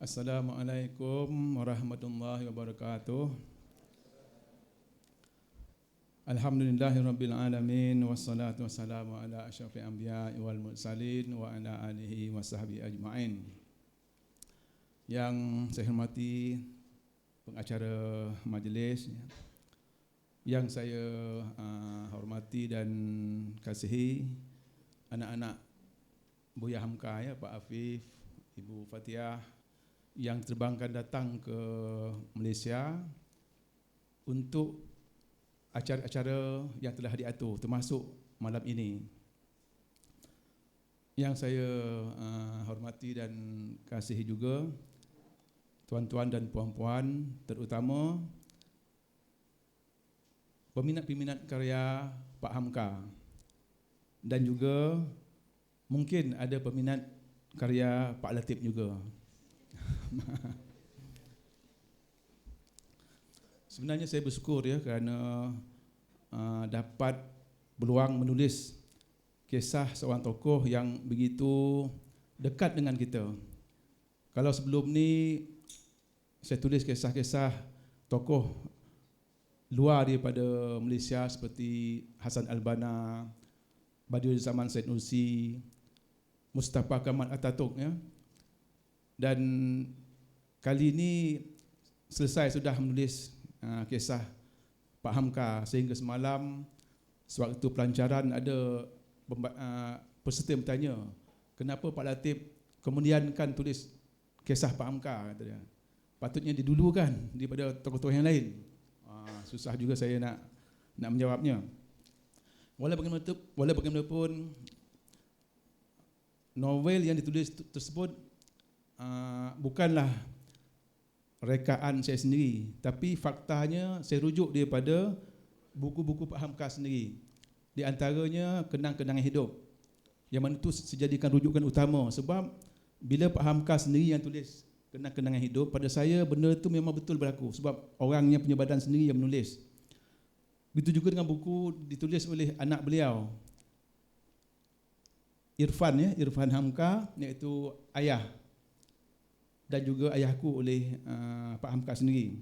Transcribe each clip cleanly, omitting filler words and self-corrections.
Assalamualaikum warahmatullahi wabarakatuh. Alhamdulillahirabbil alamin wassalatu wassalamu ala asyrafil anbiya'i wal mursalin wa ala alihi wasahbihi ajmain. Yang saya hormati pengacara majlis, yang saya hormati dan kasihi anak-anak Buya Hamka, ya, Pak Afif, Ibu Fatihah, yang terbangkan datang ke Malaysia untuk acara-acara yang telah diatur, termasuk malam ini. Yang saya hormati dan kasihi juga tuan-tuan dan puan-puan, terutama peminat-peminat karya Pak Hamka, dan juga mungkin ada peminat karya Pak Latif juga. Sebenarnya saya bersyukur, ya, kerana dapat peluang menulis kisah seorang tokoh yang begitu dekat dengan kita. Kalau sebelum ni saya tulis kisah-kisah tokoh luar daripada Malaysia seperti Hassan Al-Banna, Badiuzzzaman Said Nursi, Mustafa Kamal Atatürk, ya. Dan kali ini selesai sudah menulis kisah Pak Hamka, sehingga semalam sewaktu pelancaran ada peserta yang bertanya, kenapa Pak Latif kemudiankan tulis kisah Pak Hamka, kata dia. Patutnya didulukan daripada tokoh-tokoh yang lain. Susah juga saya nak menjawabnya. Walau bagaimanapun, novel yang ditulis tersebut bukanlah rekaan saya sendiri, tapi faktanya saya rujuk daripada buku-buku Pak Hamka sendiri. Di antaranya Kenang-kenangan Hidup, yang mana itu dijadikan rujukan utama. Sebab bila Pak Hamka sendiri yang tulis Kenang-kenangan Hidup, pada saya benda itu memang betul berlaku, sebab orangnya punya badan sendiri yang menulis. Begitu juga dengan buku ditulis oleh anak beliau, Irfan Hamka, iaitu Ayah, dan juga Ayahku, oleh Pak Hamka sendiri.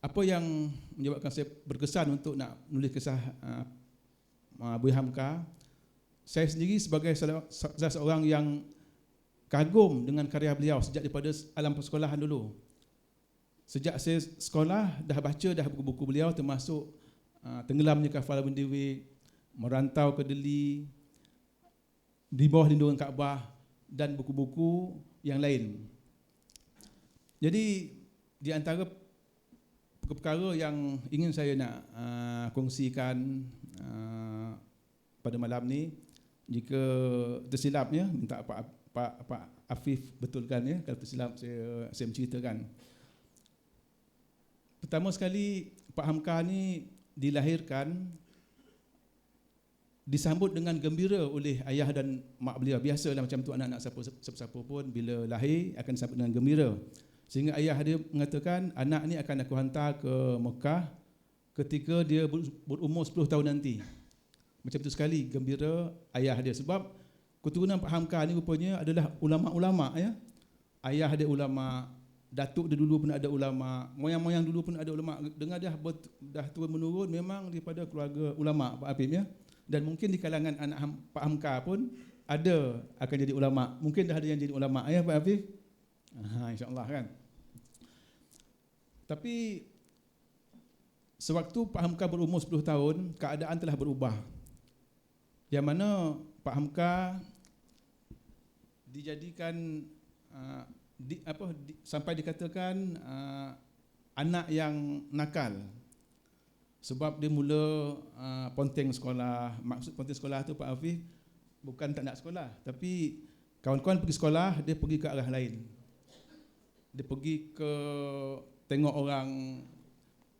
Apa yang menyebabkan saya berkesan untuk nak menulis kisah Buya Hamka? Saya sendiri sebagai salah seorang yang kagum dengan karya beliau sejak daripada alam persekolahan dulu. Sejak saya sekolah dah baca dah buku-buku beliau, termasuk Tenggelamnya Kafala bin Dewi, Merantau ke Deli, Di Bawah Lindungan Kaabah, dan buku-buku yang lain. Jadi di antara perkara yang ingin saya nak kongsikan pada malam ni, jika tersilap, ya, minta Pak Afif betulkan, ya, kalau tersilap saya menceritakan. Pertama sekali, Pak Hamka ni dilahirkan, disambut dengan gembira oleh ayah dan mak beliau. Biasalah macam tu, anak-anak siapa-siapa pun bila lahir akan disambut dengan gembira. Sehingga ayah dia mengatakan, anak ni akan aku hantar ke Mekah ketika dia berumur 10 tahun nanti. Macam tu sekali gembira ayah dia. Sebab keturunan Pak Hamka ni rupanya adalah ulama'-ulama', ya. Ayah dia ulama', datuk dia dulu pun ada ulama', moyang-moyang dulu pun ada ulama'. Dengar dah turun menurun memang daripada keluarga ulama', Pak Afif, ya. Dan mungkin di kalangan anak Pak Hamka pun ada akan jadi ulama'. Mungkin dah ada yang jadi ulama', ya, Pak Afif? InsyaAllah, kan. Tapi sewaktu Pak Hamka berumur 10 tahun, keadaan telah berubah. Yang mana Pak Hamka dijadikan sampai dikatakan anak yang nakal. Sebab dia mula ponteng sekolah. Maksud ponteng sekolah tu, Pak Afif, bukan tak nak sekolah, tapi kawan-kawan pergi sekolah, dia pergi ke arah lain. Dia pergi ke tengok orang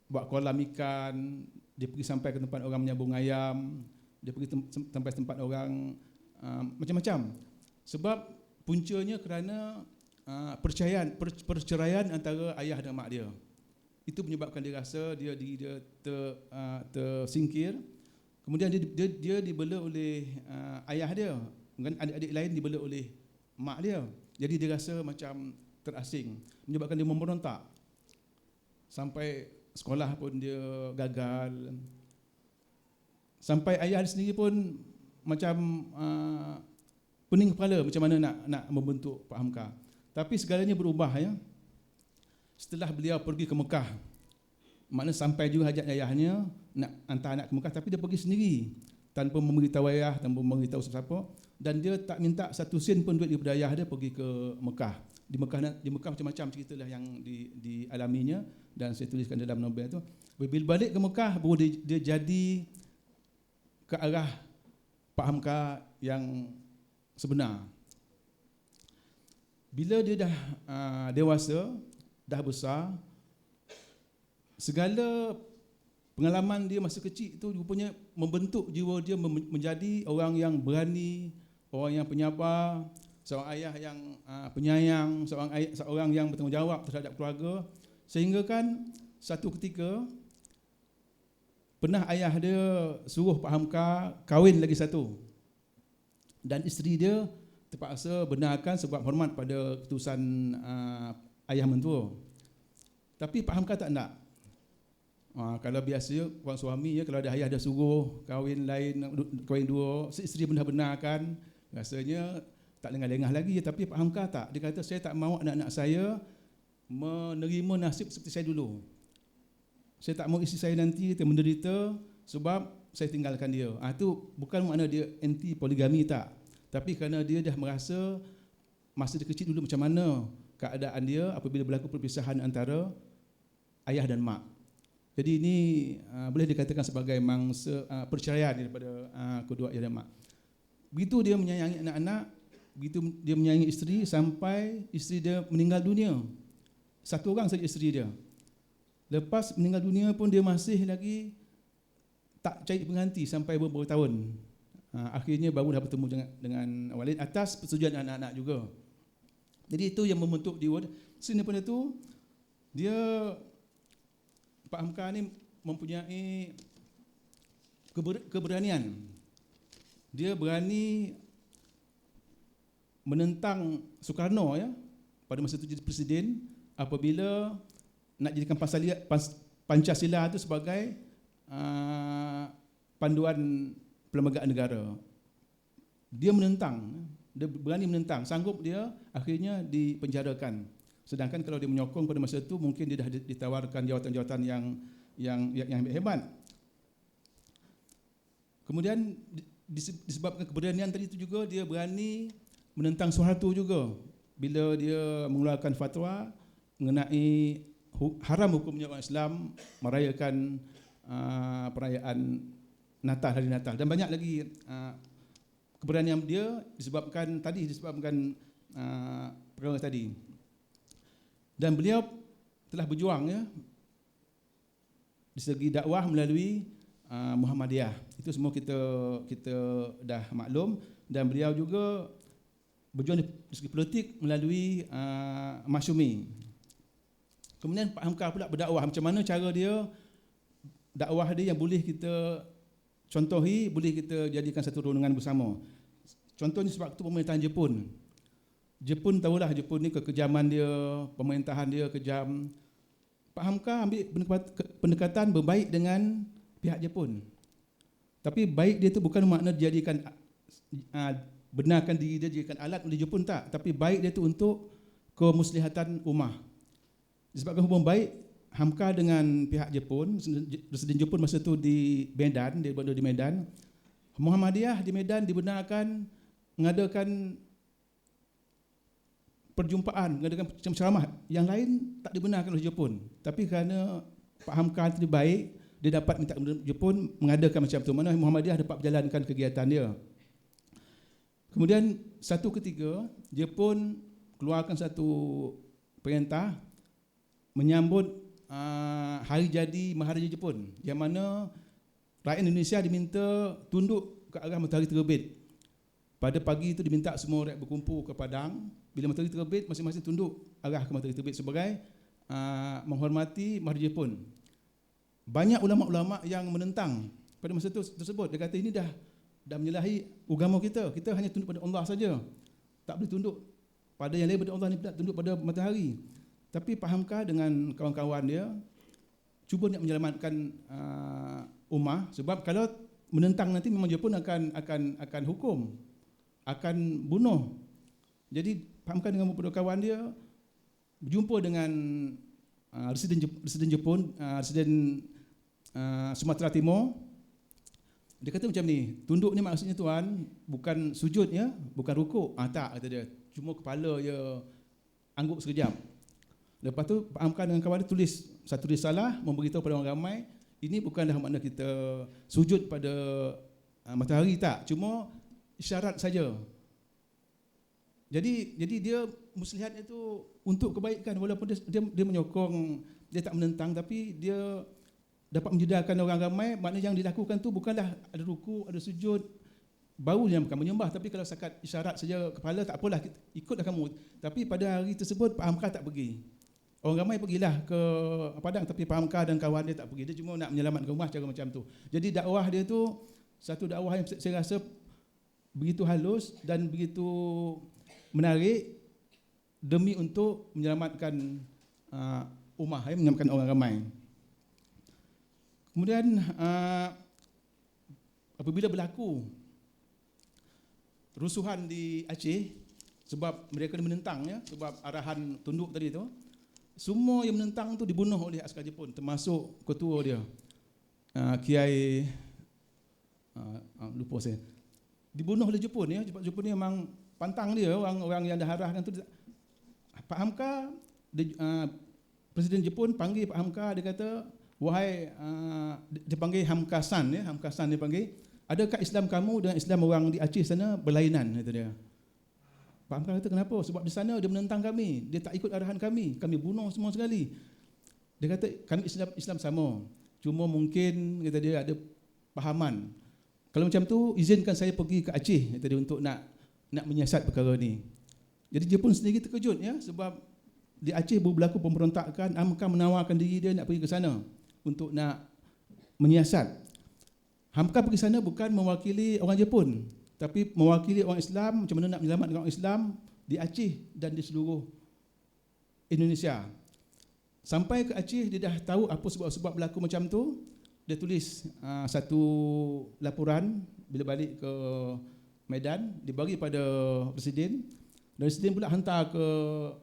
buat kolam ikan, dia pergi sampai ke tempat orang menyambung ayam, dia pergi sampai tempat orang macam-macam. Sebab puncanya kerana perceraian antara ayah dan mak dia. Itu menyebabkan dia rasa dia tersingkir. Kemudian dia dibela oleh ayah dia, kemudian adik-adik lain dibela oleh mak dia. Jadi dia rasa macam terasing, menyebabkan dia memberontak. Sampai sekolah pun dia gagal. Sampai ayah dia sendiri pun macam pening kepala macam mana nak membentuk Pak Hamka. Tapi segalanya berubah ya. Setelah beliau pergi ke Mekah, maknanya sampai juga hajat ayahnya nak hantar anak ke Mekah, tapi dia pergi sendiri tanpa memberitahu ayah, tanpa memberitahu siapa, dan dia tak minta satu sen pun duit daripada ayah dia pergi ke Mekah. Di Mekah macam-macam ceritalah yang dialaminya dan saya tuliskan dalam novel itu. Bila balik ke Mekah baru dia jadi ke arah Pak Hamka yang sebenar. Bila dia dah dewasa, dah besar, segala pengalaman dia masa kecil itu rupanya membentuk jiwa dia menjadi orang yang berani, orang yang penyabar, seorang ayah yang penyayang, seorang yang bertanggungjawab terhadap keluarga. Sehingga kan satu ketika pernah ayah dia suruh Pak Hamka kahwin lagi satu, dan isteri dia terpaksa benarkan sebab hormat pada keputusan ayah mentua. Tapi Pak Hamka tak nak. Kalau biasa orang suami ya, kalau ada ayah dah suruh kahwin lain, kahwin dua, isteri pun dah benarkan, rasanya tak lengah-lengah lagi. Tapi Pak Hamka tak. Dia kata saya tak mahu anak-anak saya menerima nasib seperti saya dulu. Saya tak mahu isteri saya nanti menderita sebab saya tinggalkan dia. Itu bukan makna dia anti poligami tak. Tapi kerana dia dah merasa masa dia kecil dulu macam mana keadaan dia apabila berlaku perpisahan antara ayah dan mak. Jadi ini boleh dikatakan sebagai mangsa perceraian daripada kedua ayah dan mak. Begitu dia menyayangi anak-anak, begitu dia menyayangi isteri sampai isteri dia meninggal dunia. Satu orang saja isteri dia. Lepas meninggal dunia pun dia masih lagi tak cari pengganti sampai beberapa tahun. Akhirnya baru dah bertemu dengan Walid atas persetujuan anak-anak juga. Jadi itu yang membentuk dia. Selain daripada itu, dia Pak Hamka ni mempunyai keberanian. Dia berani menentang Soekarno ya pada masa itu jadi presiden apabila nak jadikan Pancasila itu sebagai panduan perlembagaan negara. Dia menentang, dia berani menentang, sanggup dia akhirnya dipenjarakan. Sedangkan kalau dia menyokong pada masa itu mungkin dia dah ditawarkan jawatan-jawatan yang hebat. Kemudian disebabkan keberanian tadi itu juga dia berani menentang Soeharto juga bila dia mengeluarkan fatwa mengenai haram hukumnya orang Islam merayakan perayaan Natal, hari Natal, dan banyak lagi keberanian dia disebabkan perkara tadi. Dan beliau telah berjuang ya di segi dakwah melalui Muhammadiyah. Itu semua kita dah maklum, dan beliau juga berjuang di segi politik melalui Masyumi. Kemudian Pak Hamka pula berdakwah. Macam mana cara dia dakwah dia yang boleh kita contohi, boleh kita jadikan satu renungan bersama. Contohnya sebab itu pemerintahan Jepun. Jepun tahulah Jepun ni kekejaman dia, pemerintahan dia kejam. Pak Hamka ambil pendekatan berbaik dengan pihak Jepun. Tapi baik dia tu bukan makna dijadikan benarkan diri dia dijadikan alat oleh Jepun tak, tapi baik dia tu untuk kemuslihatan ummah. Disebabkan hubungan baik Hamka dengan pihak Jepun, Presiden Jepun masa tu di Medan, dia berada di Medan. Muhammadiyah di Medan dibenarkan mengadakan perjumpaan, mengadakan ceramah. Yang lain tak dibenarkan oleh Jepun. Tapi kerana Pak Hamka itu baik, dia dapat minta Jepun mengadakan macam tu. Mana Muhammadiyah dapat berjalankan kegiatan dia. Kemudian satu ketika Jepun keluarkan satu perintah menyambut hari jadi Maharaja Jepun, yang mana rakyat Indonesia diminta tunduk ke arah matahari terbit. Pada pagi itu diminta semua rakyat berkumpul ke padang. Bila matahari terbit, masing-masing tunduk arah ke matahari terbit sebagai menghormati Maharaja Jepun. Banyak ulama-ulama yang menentang pada masa tersebut. Dia kata ini dah menyalahi agama kita. Kita hanya tunduk pada Allah saja. Tak boleh tunduk pada yang lain Allah ni tunduk pada matahari. Tapi Pak Hamka dengan kawan-kawan dia cuba nak menyelamatkan Umar, sebab kalau menentang nanti memang Jepun akan hukum, akan bunuh. Jadi Pak Hamka dengan beberapa kawan dia berjumpa dengan Residen Jepun, Residen Sumatera Timur. Dia kata macam ni, tunduk ni maksudnya tuan bukan sujud ya, bukan rukuk. Tak, kata dia. Cuma kepala je angguk sekejap. Lepas tu Pak Hamka dengan kawan dia tulis satu risalah memberitahu pada orang ramai, ini bukanlah makna kita sujud pada matahari, tak, cuma isyarat saja. Jadi dia muslihat itu untuk kebaikan, walaupun dia menyokong, dia tak menentang, tapi dia dapat menjedarkan orang ramai. Maknanya yang dilakukan tu bukanlah ada ruku, ada sujud, baru yang bukan menyembah, tapi kalau setakat isyarat saja kepala, tak apalah, ikutlah kamu. Tapi pada hari tersebut Pak Hamka tak pergi. Orang ramai pergilah ke Padang, tapi Pak Hamka dan kawan dia tak pergi. Dia cuma nak menyelamatkan rumah cara macam tu. Jadi dakwah dia tu satu dakwah yang saya rasa begitu halus dan begitu menarik demi untuk menyelamatkan ummah, menyelamatkan orang ramai. Kemudian apabila berlaku rusuhan di Aceh, sebab mereka menentang ya, sebab arahan tunduk tadi tu, semua yang menentang tu dibunuh oleh askar Jepun, termasuk ketua dia, Kiai lupa saya, dibunuh oleh Jepun ya. Jepun ni memang pantang dia, orang yang dah arahkan tu. Pak Hamka, Presiden Jepun panggil Pak Hamka, dia kata, wahai, dia panggil Hamka-san ya, Hamka-san dia panggil, adakah Islam kamu dengan Islam orang di Aceh sana berlainan, kata dia. Pak Hamka kata, kenapa? Sebab di sana dia menentang kami, dia tak ikut arahan kami bunuh semua sekali. Dia kata, kami Islam sama, cuma mungkin, kata dia, ada pahaman. Kalau macam tu, izinkan saya pergi ke Aceh, kata dia, untuk nak menyiasat perkara ni. Jadi Jepun sendiri terkejut ya, sebab di Aceh baru berlaku pemberontakan, Hamka menawarkan diri dia nak pergi ke sana untuk nak menyiasat. Hamka pergi sana bukan mewakili orang Jepun, tapi mewakili orang Islam, macam mana nak menyelamatkan orang Islam di Aceh dan di seluruh Indonesia. Sampai ke Aceh, dia dah tahu apa sebab-sebab berlaku macam tu. Dia tulis satu laporan bila balik ke Medan, dibagi pada Presiden. Dan Presiden pula hantar ke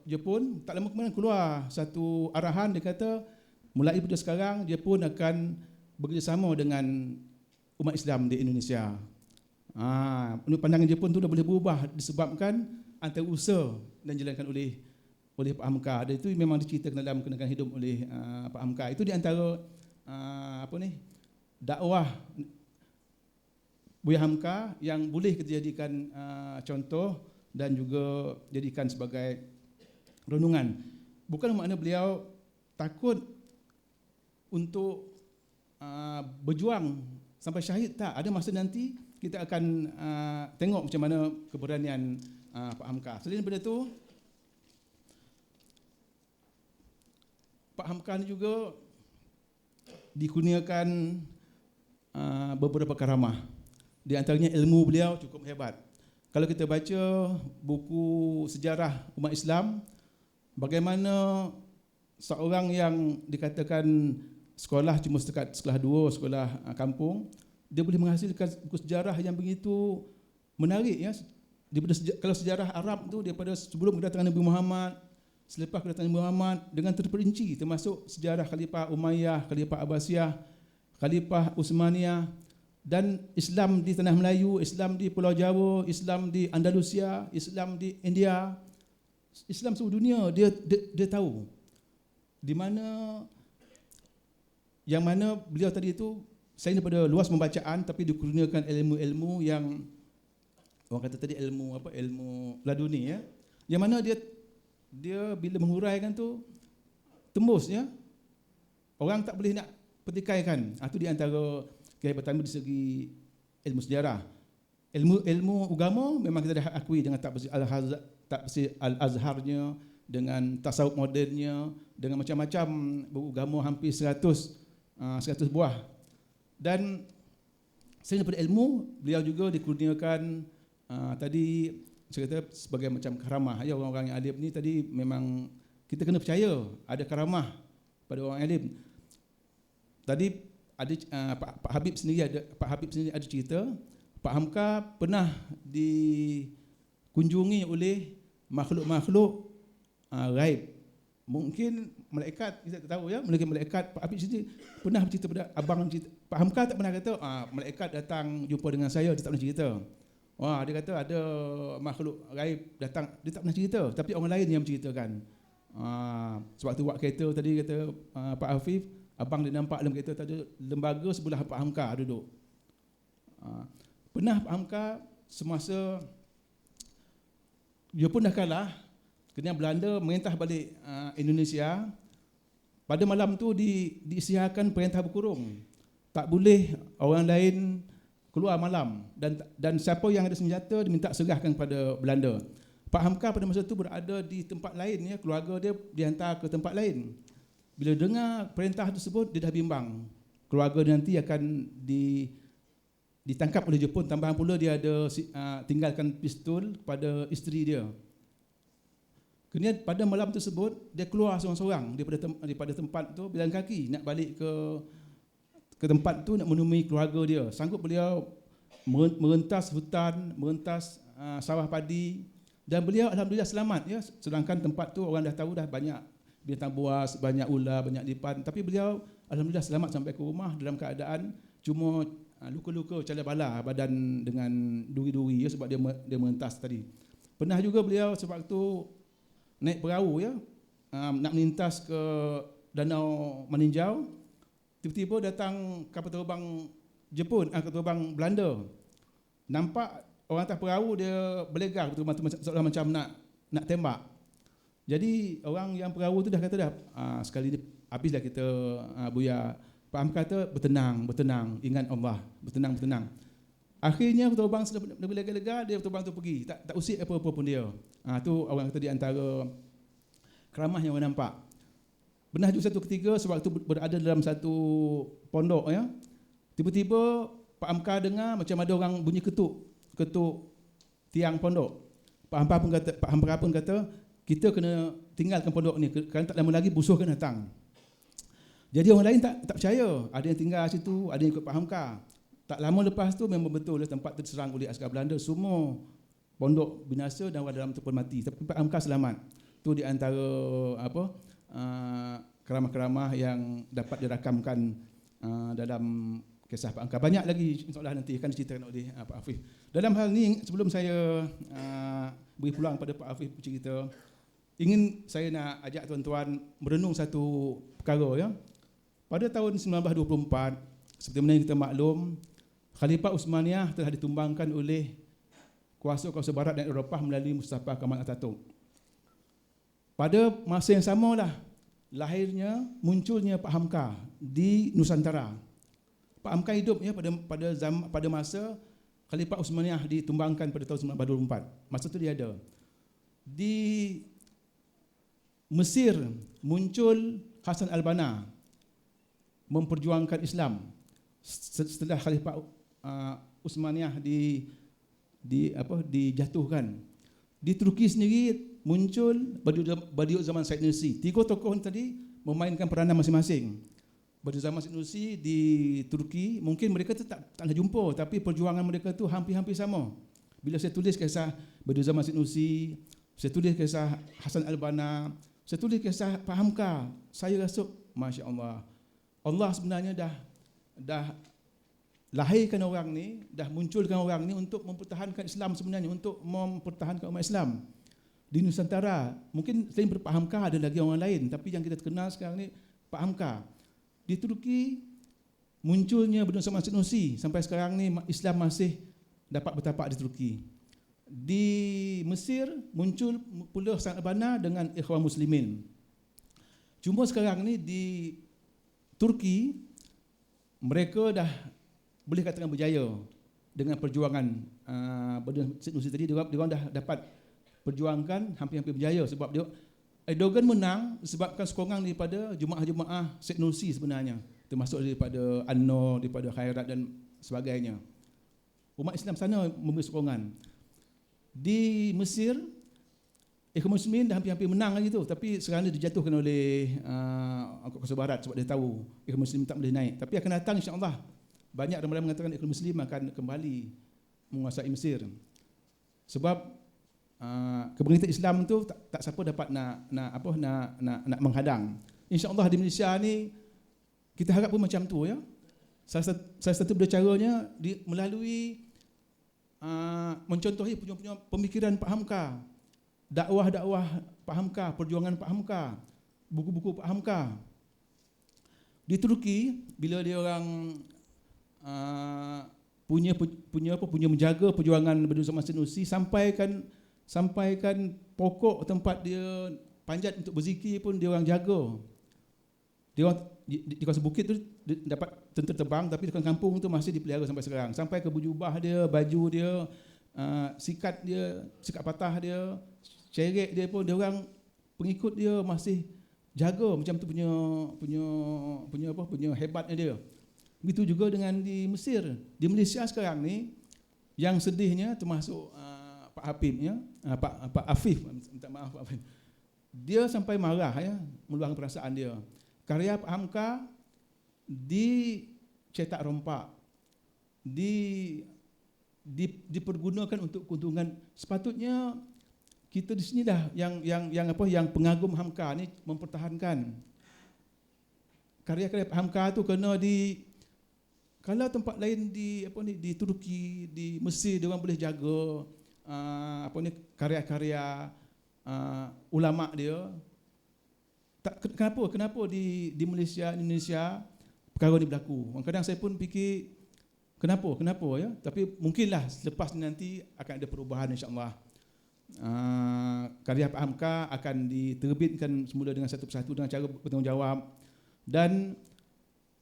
Jepun. Tak lama kemudian keluar satu arahan, dia kata, mulai pada sekarang Jepun akan bekerjasama dengan umat Islam di Indonesia. Menurut pandangan Jepun tu dah boleh berubah disebabkan antarausaha dan dijalankan oleh Pak Hamka. Dan itu memang diceritakan dalam kenangan hidup oleh Pak Hamka. Itu di antara dakwah Buya Hamka yang boleh kita jadikan contoh dan juga jadikan sebagai renungan. Bukan makna beliau takut untuk berjuang sampai syahid, tak. Ada masa nanti kita akan tengok macam mana keberanian Pak Hamka. Selain daripada itu, Pak Hamka ni juga dikurniakan beberapa karamah. Di antaranya ilmu beliau cukup hebat. Kalau kita baca buku sejarah umat Islam, bagaimana seorang yang dikatakan sekolah cuma setakat sekolah 2, sekolah kampung, dia boleh menghasilkan buku sejarah yang begitu menarik ya. Kalau sejarah Arab tu, daripada sebelum kedatangan Nabi Muhammad, selepas kedatangan Nabi Muhammad, dengan terperinci, termasuk sejarah Khalifah Umayyah, Khalifah Abbasiyah, Khalifah Utsmaniyah, dan Islam di Tanah Melayu, Islam di Pulau Jawa, Islam di Andalusia, Islam di India, Islam seluruh dunia. Dia tahu di mana, yang mana beliau tadi itu, selain daripada luas pembacaan, tapi dikurniakan ilmu-ilmu yang orang kata tadi ilmu laduni ya, yang mana dia bila menguraikan tu tembus ya, orang tak boleh nak petikaikan. Itu di antara kehebatan di segi ilmu sejarah. Ilmu agama memang kita dah akui dengan tafsir Al-Azharnya, dengan tasawuf modernnya, dengan macam-macam buku agama, hampir 100 buah. Dan selain daripada ilmu, beliau juga dikurniakan tadi saya kata sebagai macam karamah. Ya, orang-orang yang alim ni tadi memang kita kena percaya ada karamah pada orang alim. Tadi ada Pak Habib sendiri ada cerita, Pak Hamka pernah dikunjungi oleh makhluk-makhluk gaib. Mungkin malaikat, kita tak tahu ya, mungkin malaikat. Pak Habib sendiri pernah bercerita pada abang, Pak Hamka tak pernah kata malaikat datang jumpa dengan saya, dia tak pernah cerita. Wah, dia kata ada makhluk gaib datang, dia tak pernah cerita, tapi orang lain yang menceritakan. Sebab tu buat kereta tadi kata Pak Hafif, abang dia nampak dalam kereta tadi lembaga sebelah Pak Hamka duduk. Pernah Pak Hamka semasa dia pun dah kalah, kerana Belanda merintah balik Indonesia. Pada malam tu diisytiharkan perintah berkurung. Tak boleh orang lain keluar malam, dan siapa yang ada senjata diminta serahkan kepada Belanda. Pak Hamka pada masa itu berada di tempat lain, ya, keluarga dia dihantar ke tempat lain. Bila dengar perintah tersebut, dia dah bimbang. Keluarga dia nanti akan ditangkap oleh Jepun. Tambahan pula dia ada tinggalkan pistol kepada isteri dia. Kemudian pada malam tersebut dia keluar seorang-seorang daripada tempat tu, berjalan kaki nak balik ke tempat tu nak menemui keluarga dia. Sanggup beliau merentas hutan, merentas sawah padi, dan beliau alhamdulillah selamat, ya. Sedangkan tempat tu orang dah tahu dah banyak binatang buas, banyak ular, banyak lipan, tapi beliau alhamdulillah selamat sampai ke rumah dalam keadaan cuma luka-luka cala bala badan dengan duri-duri, ya, sebab dia merentas tadi. Pernah juga beliau sebab tu naik perahu, ya, nak melintas ke Danau Maninjau. Tiba-tiba datang kapal terbang Jepun, kapal terbang Belanda. Nampak orang atas perahu dia berlegar seolah macam nak tembak. Jadi orang yang perahu tu dah kata dah, sekali ni habislah kita buya. Pak Am kata bertenang, ingat Allah, bertenang. Akhirnya kapal terbang sudah berlegar-legar, dia terbang tu pergi, tak usik apa-apa pun dia. Tu orang kata di antara keramah yang orang nampak. Pernah juga satu ketika sewaktu berada dalam satu pondok, ya, tiba-tiba Pak Amka dengar macam ada orang bunyi ketuk tiang pondok. Pak Amka pun kata kita kena tinggalkan pondok ni kerana tak lama lagi musuh akan datang. Jadi orang lain tak percaya, ada yang tinggal situ, ada yang ikut Pak Amka. Tak lama lepas tu memang betul tempat tu diserang oleh askar Belanda, semua pondok binasa dan orang dalam tu pun mati, tapi Pak Amka selamat. Tu di antara keramah-keramah yang dapat dirakamkan dalam kisah Pak Amka. Banyak lagi insya-Allah nanti akan diceritakan oleh Pak Hafif. Dalam hal ni, sebelum saya beri peluang pada Pak Hafif bercerita, saya nak ajak tuan-tuan merenung satu perkara, ya. Pada tahun 1924, seperti mana yang kita maklum, Khalifah Uthmaniyah telah ditumbangkan oleh kuasa-kuasa barat dan Eropah melalui Mustafa Kemal Atatürk. Pada masa yang samalah munculnya Pak Hamka di Nusantara. Pak Hamka hidup, ya, pada masa Khalifah Uthmaniyah ditumbangkan pada tahun 1924. Masa itu dia ada. Di Mesir muncul Hasan al-Banna memperjuangkan Islam setelah Khalifah Uthmaniyah dijatuhkan. Di Turki sendiri muncul Badiou Zaman Said Nursi. Tiga tokoh tadi memainkan peranan masing-masing. Badiou Zaman Said Nursi di Turki, mungkin mereka tu tak jumpa, tapi perjuangan mereka tu hampir-hampir sama. Bila saya tulis kisah Badiou Zaman Said Nursi, saya tulis kisah Hasan al-Banna, saya tulis kisah Pak Hamka, saya rasa masya-Allah, Allah sebenarnya dah lahirkan orang ni, dah munculkan orang ni untuk mempertahankan Islam sebenarnya, untuk mempertahankan umat Islam di Nusantara. Mungkin selain Pak Hamka ada lagi orang lain, tapi yang kita kenal sekarang ni Pak Hamka. Di Turki munculnya Badiou Zaman Said Nursi, sampai sekarang ni Islam masih dapat bertapak di Turki. Di Mesir muncul pula Hasan al-Banna dengan Ikhwan Muslimin. Cuma sekarang ni di Turki mereka dah boleh katakan berjaya dengan perjuangan Badiou Said Nursi tadi. Dia orang dah dapat perjuangkan hampir-hampir berjaya, sebab Erdogan menang disebabkan sokongan daripada jemaah-jemaah Said Nursi sebenarnya, termasuk daripada An-Nur, daripada Khairat dan sebagainya. Umat Islam sana memberi sokongan. Di Mesir, kaum muslimin dah hampir-hampir menang lagi tu, tapi sekarang ni dijatuhkan oleh Kosovo Barat sebab dia tahu kaum muslimin tak boleh naik. Tapi akan datang insya-Allah. Banyak ramai mengatakan kaum muslim akan kembali menguasai Mesir. Sebab kemerintah Islam tu tak siapa dapat nak menghadang. Insya-Allah di Malaysia ni kita harap pun macam tu ya. Salah satu caranya melalui mencontohi punya pemikiran Pak Hamka, dakwah Pak Hamka, perjuangan Pak Hamka, buku-buku Pak Hamka. Di Turki bila dia orang punya menjaga perjuangan Bendahara Usman Sanusi, sampaikan pokok tempat dia panjat untuk berzikir pun dia orang jaga. Dia orang di kawasan bukit tu dapat tentera terbang, tapi di kampung tu masih dipelihara sampai sekarang. Sampai ke jubah dia, baju dia, sikat patah dia, cerek dia pun dia orang pengikut dia masih jaga macam tu punya hebatnya dia. Begitu juga dengan di Mesir. Di Malaysia sekarang ni yang sedihnya termasuk Pak Hafif ya, Pak Afif, minta maaf Pak Afif. Dia sampai marah ya, meluahkan perasaan dia. Karya Pak Hamka dicetak rompak, dipergunakan untuk keuntungan. Sepatutnya kita di sini dah yang pengagum Hamka ni mempertahankan karya-karya Pak Hamka tu, kena kalau tempat lain di Turki, di Mesir dia orang boleh jaga karya-karya ulama dia. Kenapa di Malaysia, Indonesia perkara ni berlaku? Kadang-kadang saya pun fikir kenapa ya? Tapi mungkinlah selepas ni nanti akan ada perubahan insya-Allah. Karya Pak Hamka akan diterbitkan semula dengan satu persatu dengan cara bertanggungjawab, dan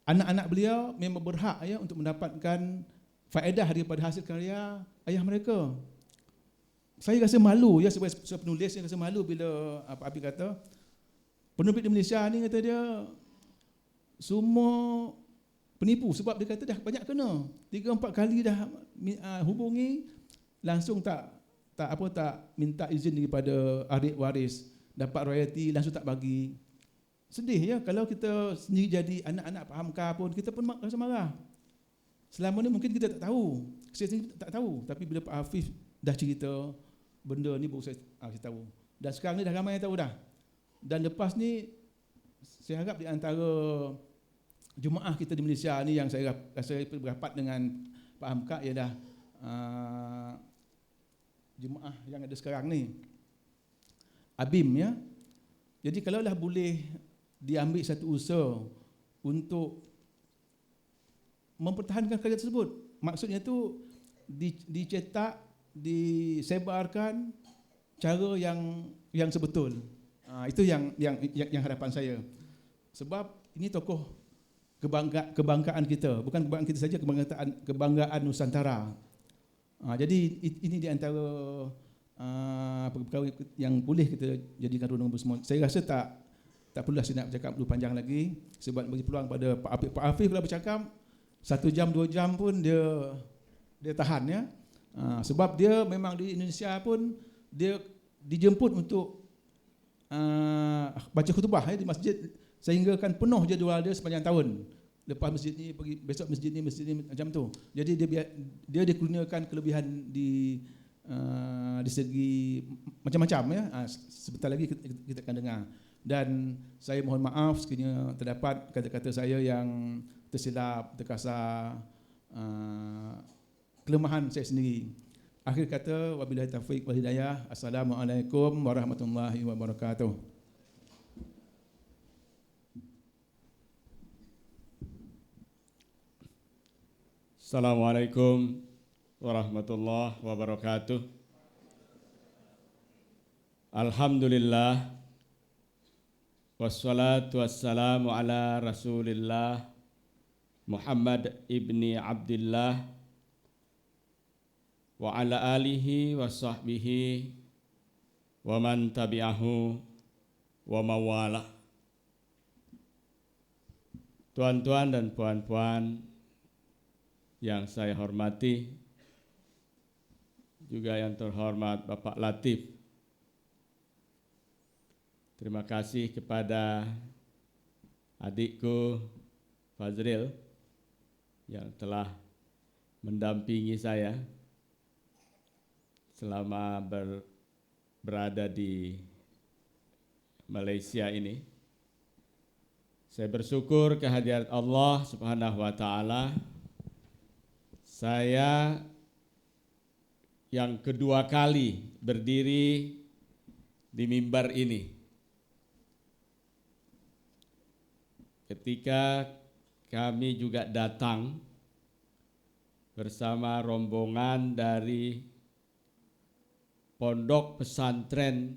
anak-anak beliau memang berhak ya untuk mendapatkan faedah daripada hasil karya ayah mereka. Saya rasa malu ya sebagai penulis, saya rasa malu bila Pak Abi kata penerbit di Malaysia ni kata dia semua penipu, sebab dia kata dah banyak kena 3-4 kali dah hubungi langsung tak minta izin daripada ahli waris, dapat royalty langsung tak bagi. Sedih ya kalau kita sendiri jadi anak-anak Pak Hamka pun kita pun rasa marah. Selama ni mungkin kita tak tahu, saya sendiri tak tahu, tapi bila Pak Hafif dah cerita benda ni baru saya tahu. Dan sekarang ni dah ramai yang tahu dah. Dan lepas ni saya harap di antara jemaah kita di Malaysia ni yang saya rasa berapat dengan Pak Hamka ialah jemaah yang ada sekarang ni, ABIM ya. Jadi kalaulah boleh diambil satu usaha untuk mempertahankan karya tersebut, maksudnya tu dicetak, disebarkan cara yang sebetul. Itu yang harapan saya. Sebab ini tokoh kebanggaan kita, bukan kebanggaan kita saja, kebanggaan Nusantara. Jadi ini di antara perkara yang boleh kita jadikan renungan bersama. Saya rasa tak perlulah saya nak bercakap lebih panjang lagi, sebab bagi peluang pada Pak Afif. Pak Afif kalau bercakap 1 jam 2 jam pun dia tahan ya. Sebab dia memang di Indonesia pun dia dijemput untuk baca khutbah di masjid, sehingga kan penuh jadual dia sepanjang tahun. Lepas masjid ni pergi, besok masjid ni macam tu. Jadi dia dikurniakan kelebihan di segi macam-macam ya. Sebentar lagi kita akan dengar. Dan saya mohon maaf sekiranya terdapat kata-kata saya yang tersilap, terkasar, kelemahan saya sendiri. Akhir kata, wabillahi taufiq wal hidayah. Assalamualaikum warahmatullahi wabarakatuh. Assalamualaikum warahmatullahi wabarakatuh. Alhamdulillah, wassalatu wassalamu ala Rasulillah Muhammad ibni Abdillah wa ala alihi wa sahbihi wa man tabi'ahu wa mawala. Tuan-tuan dan puan-puan yang saya hormati, juga yang terhormat Bapak Latif. Terima kasih kepada adikku Fazril yang telah mendampingi saya selama berada di Malaysia ini. Saya bersyukur kehadirat Allah Subhanahu wa taala. Saya yang kedua kali berdiri di mimbar ini. Ketika kami juga datang bersama rombongan dari Pondok Pesantren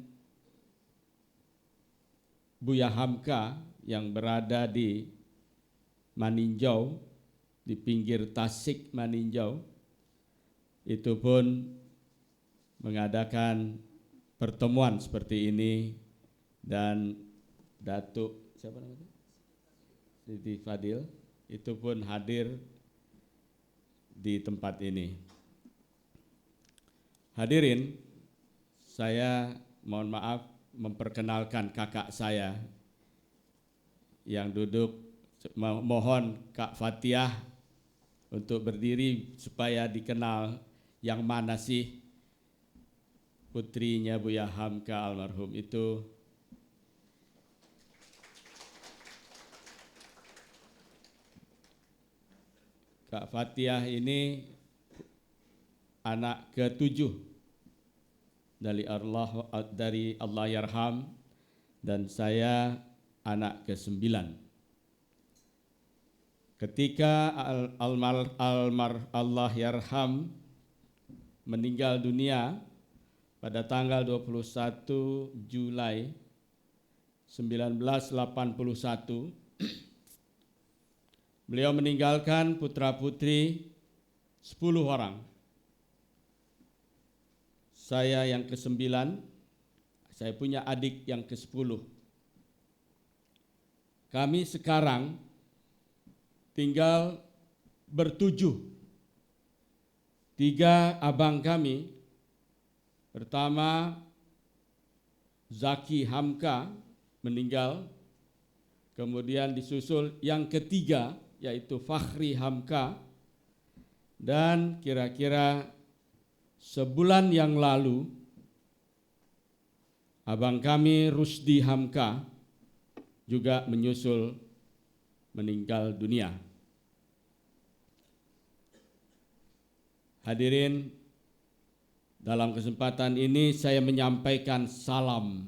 Buya Hamka yang berada di Maninjau, di pinggir Tasik Maninjau, itu pun mengadakan pertemuan seperti ini, dan Datuk siapa namanya? Siti Fadil itu pun hadir di tempat ini. Hadirin, saya mohon maaf memperkenalkan kakak saya yang duduk, mohon Kak Fatiah untuk berdiri supaya dikenal yang mana sih putrinya Buya Hamka almarhum itu. Kak Fatiah ini anak ke-7 dari Allah Yarham, dan saya anak ke-9. Ketika Allah Yarham meninggal dunia pada tanggal 21 Julai 1981, beliau meninggalkan putra-putri 10 orang. Saya yang ke-9, saya punya adik yang ke-10. Kami sekarang tinggal bertujuh. 3 abang kami, pertama Zaki Hamka meninggal, kemudian disusul yang ketiga yaitu Fakhri Hamka, dan kira-kira sebulan yang lalu abang kami Rusdi Hamka juga menyusul meninggal dunia. Hadirin, dalam kesempatan ini saya menyampaikan salam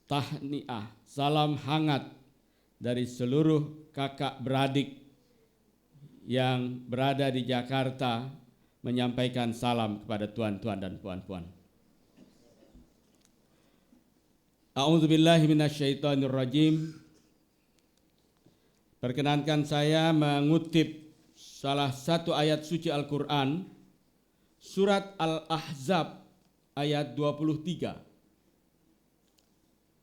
tahniah, salam hangat dari seluruh kakak beradik yang berada di Jakarta, menyampaikan salam kepada tuan-tuan dan puan-puan. A'udzubillahi minasyaitonirrajim. Perkenankan saya mengutip salah satu ayat suci Al-Quran, surat Al-Ahzab ayat 23.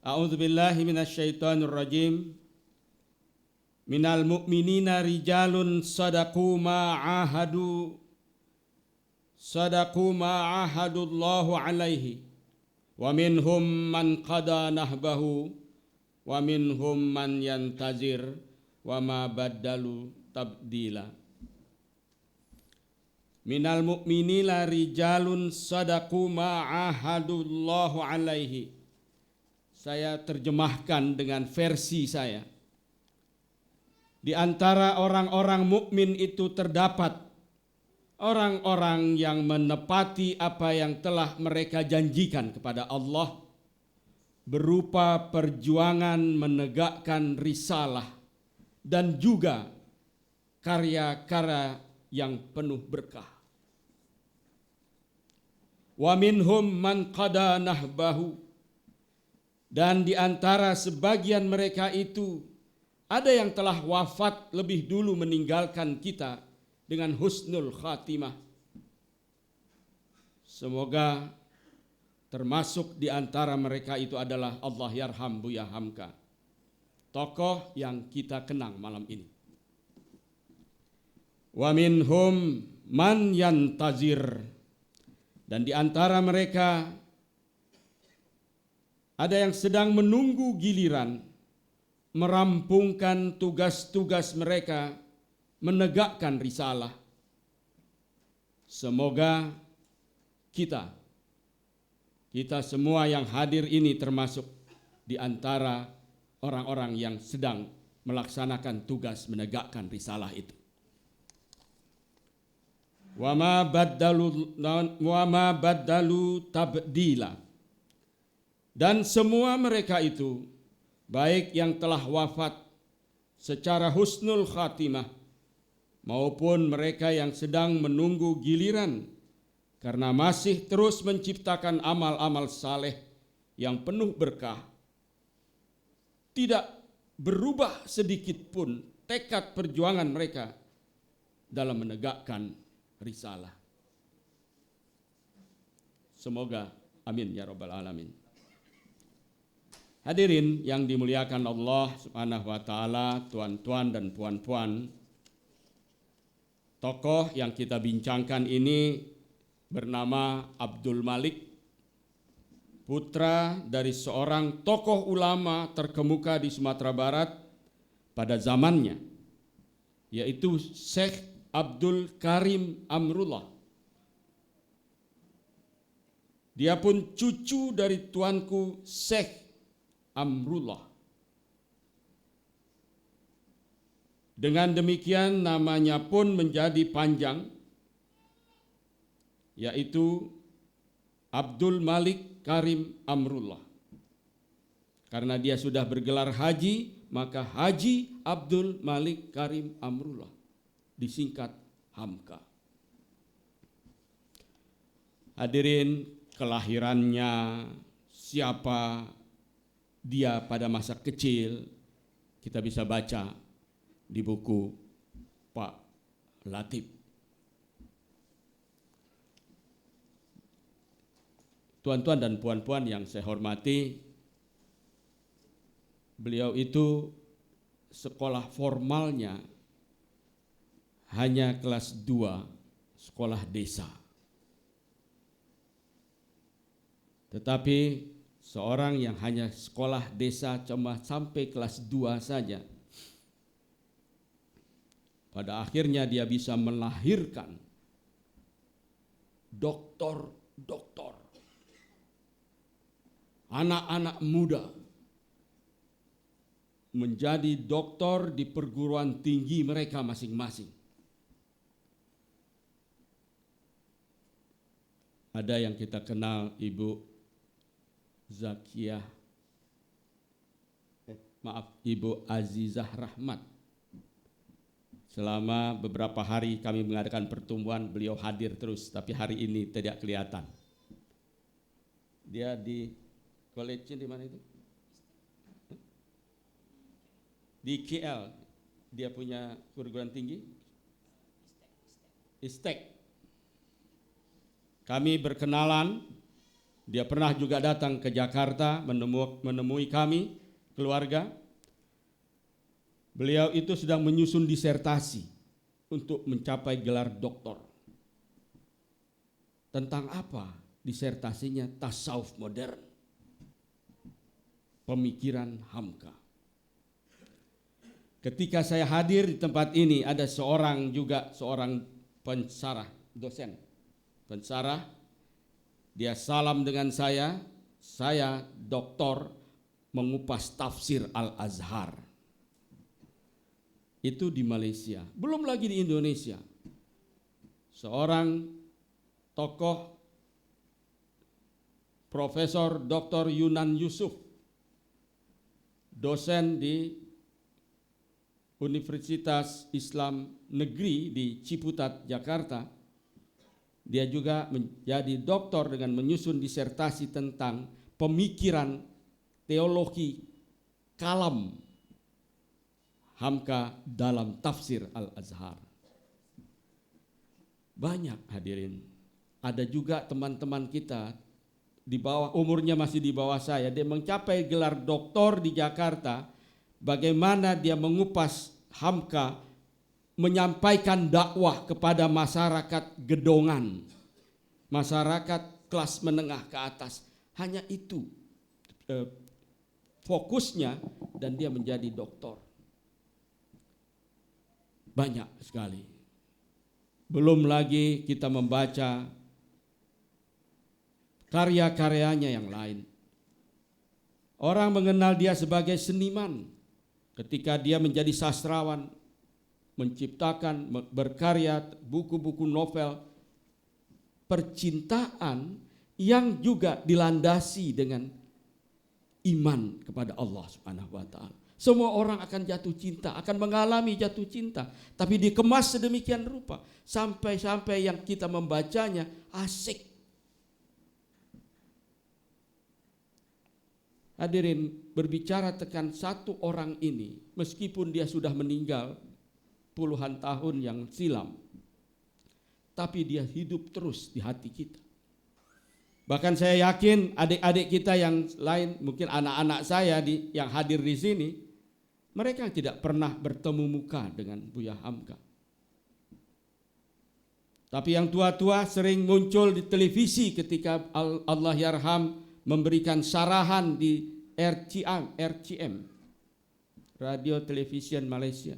A'udzubillahi minasyaitonirrajim. Minal mu'minina rijalun sadaqu ma'ahadullahu alaihi wa minhum man qada nahbahu wa minhum man yantazir wa ma baddalu tabdila. Minal mu'minina rijalun sadaqu ma'ahadullahu alaihi. Saya terjemahkan dengan versi saya. Di antara orang-orang mukmin itu terdapat orang-orang yang menepati apa yang telah mereka janjikan kepada Allah berupa perjuangan menegakkan risalah dan juga karya-karya yang penuh berkah. Wa minhum man qada nahbahu, dan di antara sebagian mereka itu ada yang telah wafat lebih dulu meninggalkan kita dengan husnul khatimah. Semoga termasuk di antara mereka itu adalah Allah Yarham Buya Hamka, tokoh yang kita kenang malam ini. Wa minhum man yantazir, Dan di antara mereka ada yang sedang menunggu giliran merampungkan tugas-tugas mereka menegakkan risalah. Semoga kita semua yang hadir ini termasuk di antara orang-orang yang sedang melaksanakan tugas menegakkan risalah itu. Wa ma baddalu tabdila. Dan semua mereka itu, baik yang telah wafat secara husnul khatimah maupun mereka yang sedang menunggu giliran karena masih terus menciptakan amal-amal saleh yang penuh berkah, tidak berubah sedikit pun tekad perjuangan mereka dalam menegakkan risalah. Semoga amin ya rabbal alamin. Hadirin yang dimuliakan Allah Subhanahu wa taala, tuan-tuan dan puan-puan, tokoh yang kita bincangkan ini bernama Abdul Malik, putra dari seorang tokoh ulama terkemuka di Sumatera Barat pada zamannya, yaitu Syekh Abdul Karim Amrullah. Dia pun cucu dari tuanku Syekh Amrullah. Dengan demikian namanya pun menjadi panjang, yaitu Abdul Malik Karim Amrullah. Karena dia sudah bergelar haji, maka Haji Abdul Malik Karim Amrullah, disingkat Hamka. Hadirin, kelahirannya, siapa dia pada masa kecil, kita bisa baca di buku Pak Latif. Tuan-tuan dan puan-puan yang saya hormati, beliau itu sekolah formalnya hanya kelas 2 sekolah desa. Tetapi seorang yang hanya sekolah desa cuma sampai kelas 2 saja, pada akhirnya dia bisa melahirkan doktor-doktor, anak-anak muda menjadi doktor di perguruan tinggi mereka masing-masing. Ada yang kita kenal Ibu Zakiyah, Ibu Azizah Rahmat. Selama beberapa hari kami mengadakan pertemuan, beliau hadir terus, tapi hari ini tidak kelihatan. Dia di college di mana itu? Di KL, dia punya perguruan tinggi? Istek. Kami berkenalan, dia pernah juga datang ke Jakarta menemui kami, keluarga. Beliau itu sedang menyusun disertasi untuk mencapai gelar doktor. Tentang apa disertasinya? Tasawuf modern, pemikiran Hamka. Ketika saya hadir di tempat ini, ada seorang pensarah, dosen pensarah. Dia salam dengan saya doktor mengupas tafsir Al-Azhar. Itu di Malaysia, belum lagi di Indonesia. Seorang tokoh Profesor Dr. Yunan Yusuf, dosen di Universitas Islam Negeri di Ciputat, Jakarta. Dia juga menjadi doktor dengan menyusun disertasi tentang pemikiran teologi kalam Hamka dalam tafsir Al-Azhar. Banyak hadirin. Ada juga teman-teman kita di bawah, umurnya masih di bawah saya, dia mencapai gelar doktor di Jakarta. Bagaimana dia mengupas Hamka menyampaikan dakwah kepada masyarakat Gedongan. masyarakat kelas menengah ke atas. Hanya itu fokusnya, dan dia menjadi doktor. Banyak sekali. Belum lagi kita membaca karya-karyanya yang lain. Orang mengenal dia sebagai seniman ketika dia menjadi sastrawan, menciptakan, berkarya buku-buku novel, percintaan yang juga dilandasi dengan iman kepada Allah Subhanahu wa taala. Semua orang akan jatuh cinta, akan mengalami jatuh cinta, tapi dikemas sedemikian rupa sampai yang kita membacanya asik. Hadirin, berbicara tekan satu orang ini, meskipun dia sudah meninggal puluhan tahun yang silam, tapi dia hidup terus di hati kita. Bahkan saya yakin adik-adik kita yang lain, mungkin anak-anak saya yang hadir di sini, mereka tidak pernah bertemu muka dengan Buya Hamka. Tapi yang tua-tua sering muncul di televisi ketika Allah Yarham memberikan syarahan di RCM, Radio Television Malaysia.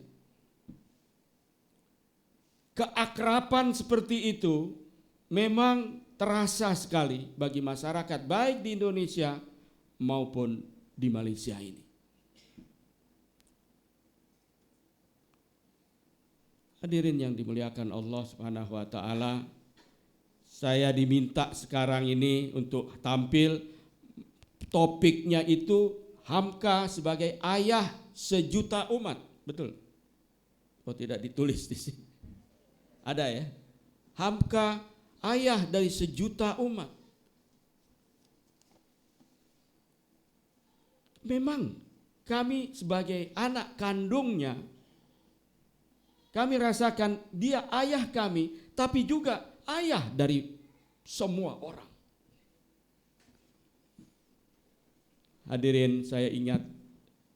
Keakraban seperti itu memang terasa sekali bagi masyarakat baik di Indonesia maupun di Malaysia ini. Hadirin yang dimuliakan Allah Subhanahu wa taala, saya diminta sekarang ini untuk tampil, topiknya itu Hamka sebagai ayah sejuta umat. Betul? Oh, tidak ditulis di sini. Ada ya? Hamka ayah dari sejuta umat. Memang kami sebagai anak kandungnya, kami rasakan dia ayah kami, tapi juga ayah dari semua orang. Hadirin, saya ingat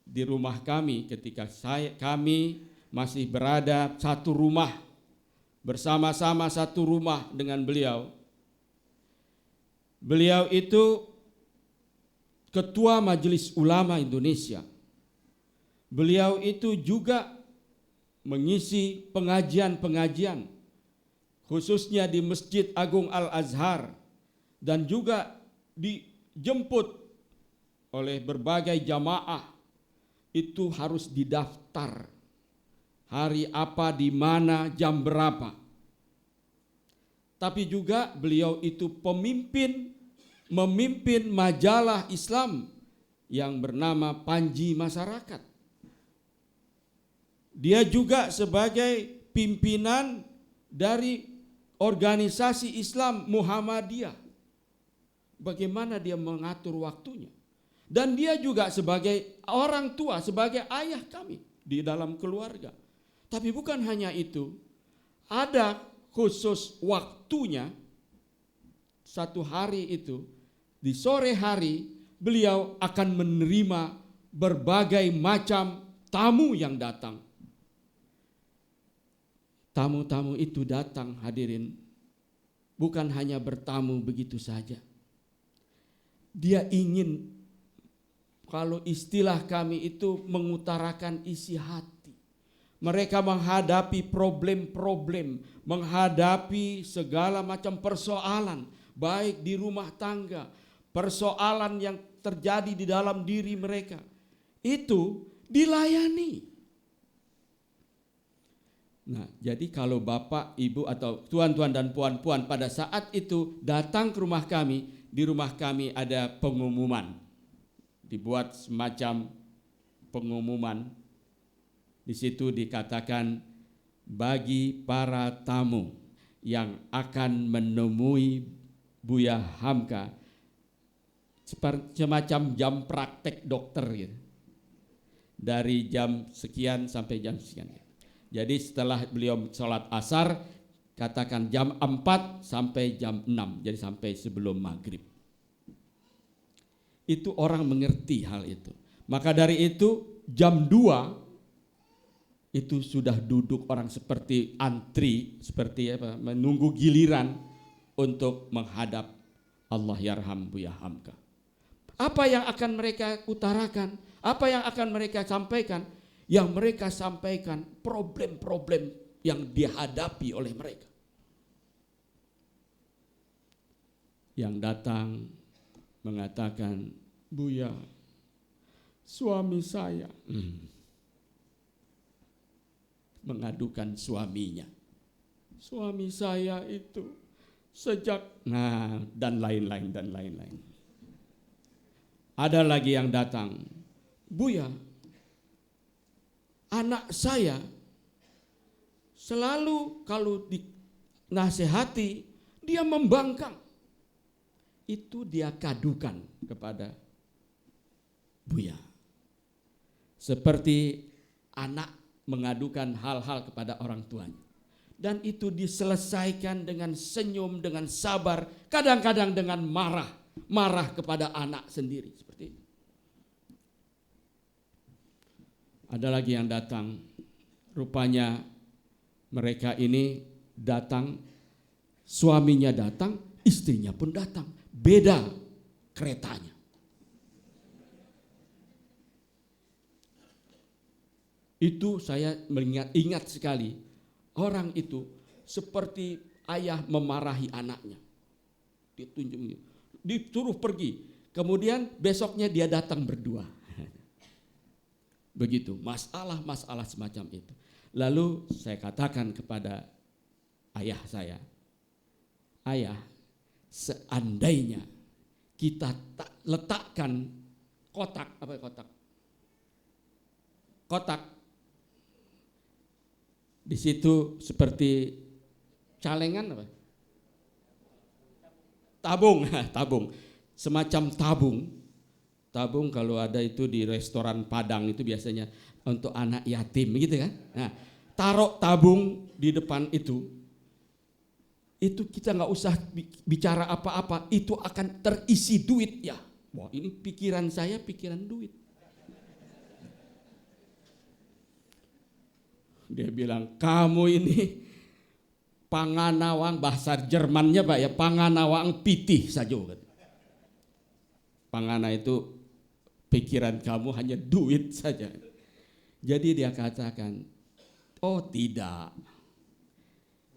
di rumah kami ketika kami masih berada satu rumah, bersama-sama satu rumah dengan beliau. Beliau itu Ketua Majelis Ulama Indonesia. Beliau itu juga mengisi pengajian-pengajian, khususnya di Masjid Agung Al-Azhar, dan juga dijemput oleh berbagai jamaah. Itu harus didaftar, hari apa, di mana, jam berapa. Tapi juga beliau itu memimpin majalah Islam yang bernama Panji Masyarakat. Dia juga sebagai pimpinan dari organisasi Islam Muhammadiyah. Bagaimana dia mengatur waktunya. Dan dia juga sebagai orang tua, sebagai ayah kami di dalam keluarga. Tapi bukan hanya itu, ada khusus waktunya. Satu hari itu, di sore hari, beliau akan menerima berbagai macam tamu yang datang. Tamu-tamu itu datang, hadirin, bukan hanya bertamu begitu saja. Dia ingin, kalau istilah kami itu, mengutarakan isi hati. Mereka menghadapi problem-problem, menghadapi segala macam persoalan, baik di rumah tangga, persoalan yang terjadi di dalam diri mereka. Itu dilayani. Nah, jadi kalau Bapak, Ibu atau tuan-tuan dan puan-puan pada saat itu datang ke rumah kami, di rumah kami ada pengumuman. Dibuat semacam pengumuman. Di situ dikatakan bagi para tamu yang akan menemui Buya Hamka, semacam jam praktek dokter gitu. Dari jam sekian sampai jam sekian. Jadi setelah beliau sholat asar, katakan jam 4 sampai jam 6, jadi sampai sebelum maghrib. Itu orang mengerti hal itu. Maka dari itu jam 2 itu sudah duduk orang seperti antri, seperti apa, menunggu giliran untuk menghadap Allah yarham Buya Hamka. Apa yang akan mereka utarakan? Apa yang akan mereka sampaikan? Yang mereka sampaikan problem-problem yang dihadapi oleh mereka. Yang datang mengatakan, Buya, suami saya mengadukan suaminya. Suami saya itu sejak, dan lain-lain. Ada lagi yang datang, Buya, anak saya selalu kalau dinasehati dia membangkang. Itu dia kadukan kepada Buya. Seperti anak mengadukan hal-hal kepada orang tuanya. Dan itu diselesaikan dengan senyum, dengan sabar, kadang-kadang dengan marah kepada anak sendiri. Seperti itu. Ada lagi yang datang, rupanya mereka ini datang, suaminya datang, istrinya pun datang, beda keretanya. Itu saya ingat sekali, orang itu seperti ayah memarahi anaknya. Ditunjuk, disuruh pergi, kemudian besoknya dia datang berdua. Begitu, masalah semacam itu. Lalu saya katakan kepada ayah saya, ayah, seandainya kita tak letakkan kotak di situ seperti calengan apa? Tabung, semacam tabung kalau ada itu di restoran Padang itu biasanya untuk anak yatim gitu kan. Nah, taruh tabung di depan itu kita nggak usah bicara apa-apa, itu akan terisi duit ya. Wah, ini pikiran saya pikiran duit. Dia bilang, kamu ini panganawang, bahasa Jermannya Pak ya, panganawang pitih saja. Pangana itu pikiran kamu hanya duit saja. Jadi dia katakan, oh tidak,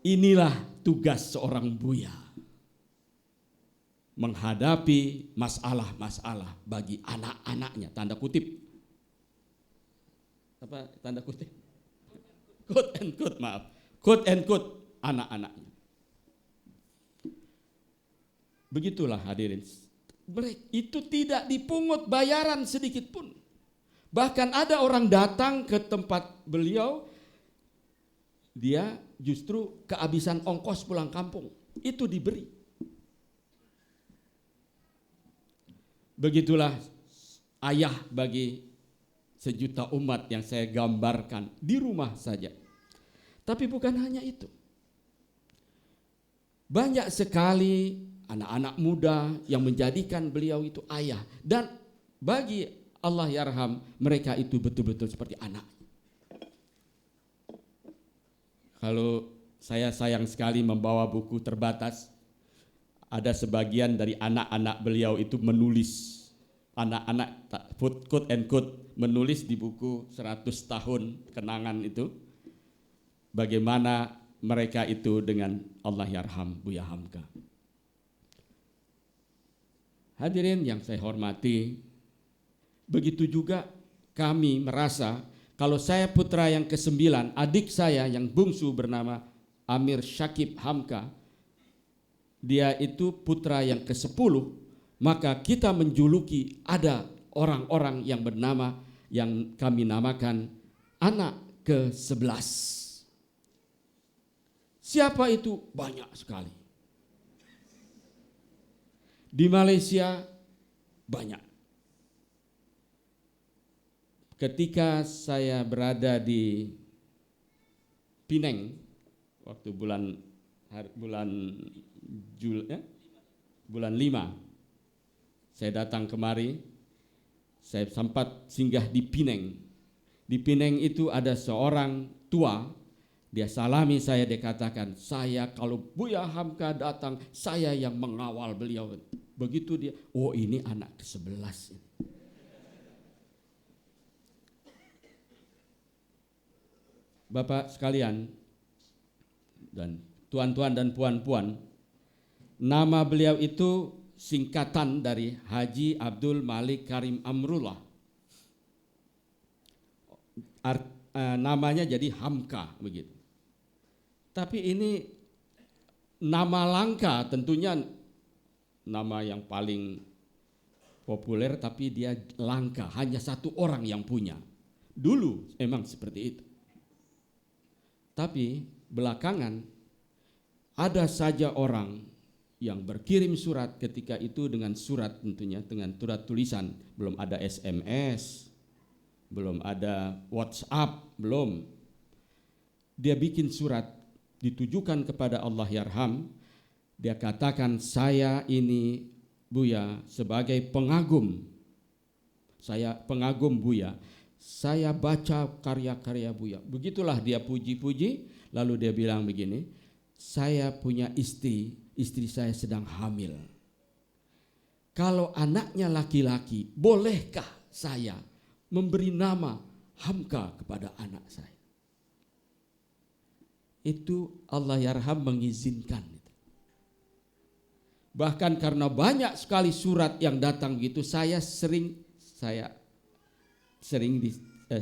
inilah tugas seorang Buya. Menghadapi masalah-masalah bagi anak-anaknya, tanda kutip. Apa tanda kutip? Quote and quote, anak-anaknya. Begitulah hadirin. Itu tidak dipungut bayaran sedikit pun. Bahkan ada orang datang ke tempat beliau, dia justru kehabisan ongkos pulang kampung. Itu diberi. Begitulah ayah bagi sejuta umat yang saya gambarkan di rumah saja. Tapi bukan hanya itu. Banyak sekali anak-anak muda yang menjadikan beliau itu ayah. Dan bagi Allah yarham, mereka itu betul-betul seperti anak. Kalau saya sayang sekali membawa buku terbatas, ada sebagian dari anak-anak beliau itu menulis. Anak-anak quote and quote menulis di buku 100 tahun kenangan itu bagaimana mereka itu dengan Allah yarham Buya Hamka. Hadirin yang saya hormati, begitu juga kami merasa kalau saya putra yang ke-9, adik saya yang bungsu bernama Amir Syakib Hamka, dia itu putra yang ke-10, maka kita menjuluki ada orang-orang yang bernama, yang kami namakan anak ke-11. Siapa itu? Banyak sekali. Di Malaysia banyak. Ketika saya berada di Penang waktu bulan 5, saya datang kemari, saya sempat singgah di Penang. Di Penang itu ada seorang tua Dia salami saya, dia katakan, saya kalau Buya Hamka datang, saya yang mengawal beliau. Begitu dia, oh ini anak ke-11. Bapak sekalian, dan tuan-tuan dan puan-puan, nama beliau itu singkatan dari Haji Abdul Malik Karim Amrullah. Namanya jadi Hamka begitu. Tapi ini nama langka, tentunya nama yang paling populer, tapi dia langka, hanya satu orang yang punya. Dulu emang seperti itu. Tapi belakangan ada saja orang yang berkirim surat ketika itu dengan surat, tentunya dengan surat tulisan, belum ada SMS, belum ada WhatsApp, belum. Dia bikin surat ditujukan kepada Allah Yarham. Dia katakan, saya ini Buya sebagai pengagum. Saya pengagum Buya. Saya baca karya-karya Buya. Begitulah dia puji-puji. Lalu dia bilang begini, saya punya istri saya sedang hamil. Kalau anaknya laki-laki, bolehkah saya memberi nama Hamka kepada anak saya? Itu Allah Yarham mengizinkan. Bahkan karena banyak sekali surat yang datang gitu, saya sering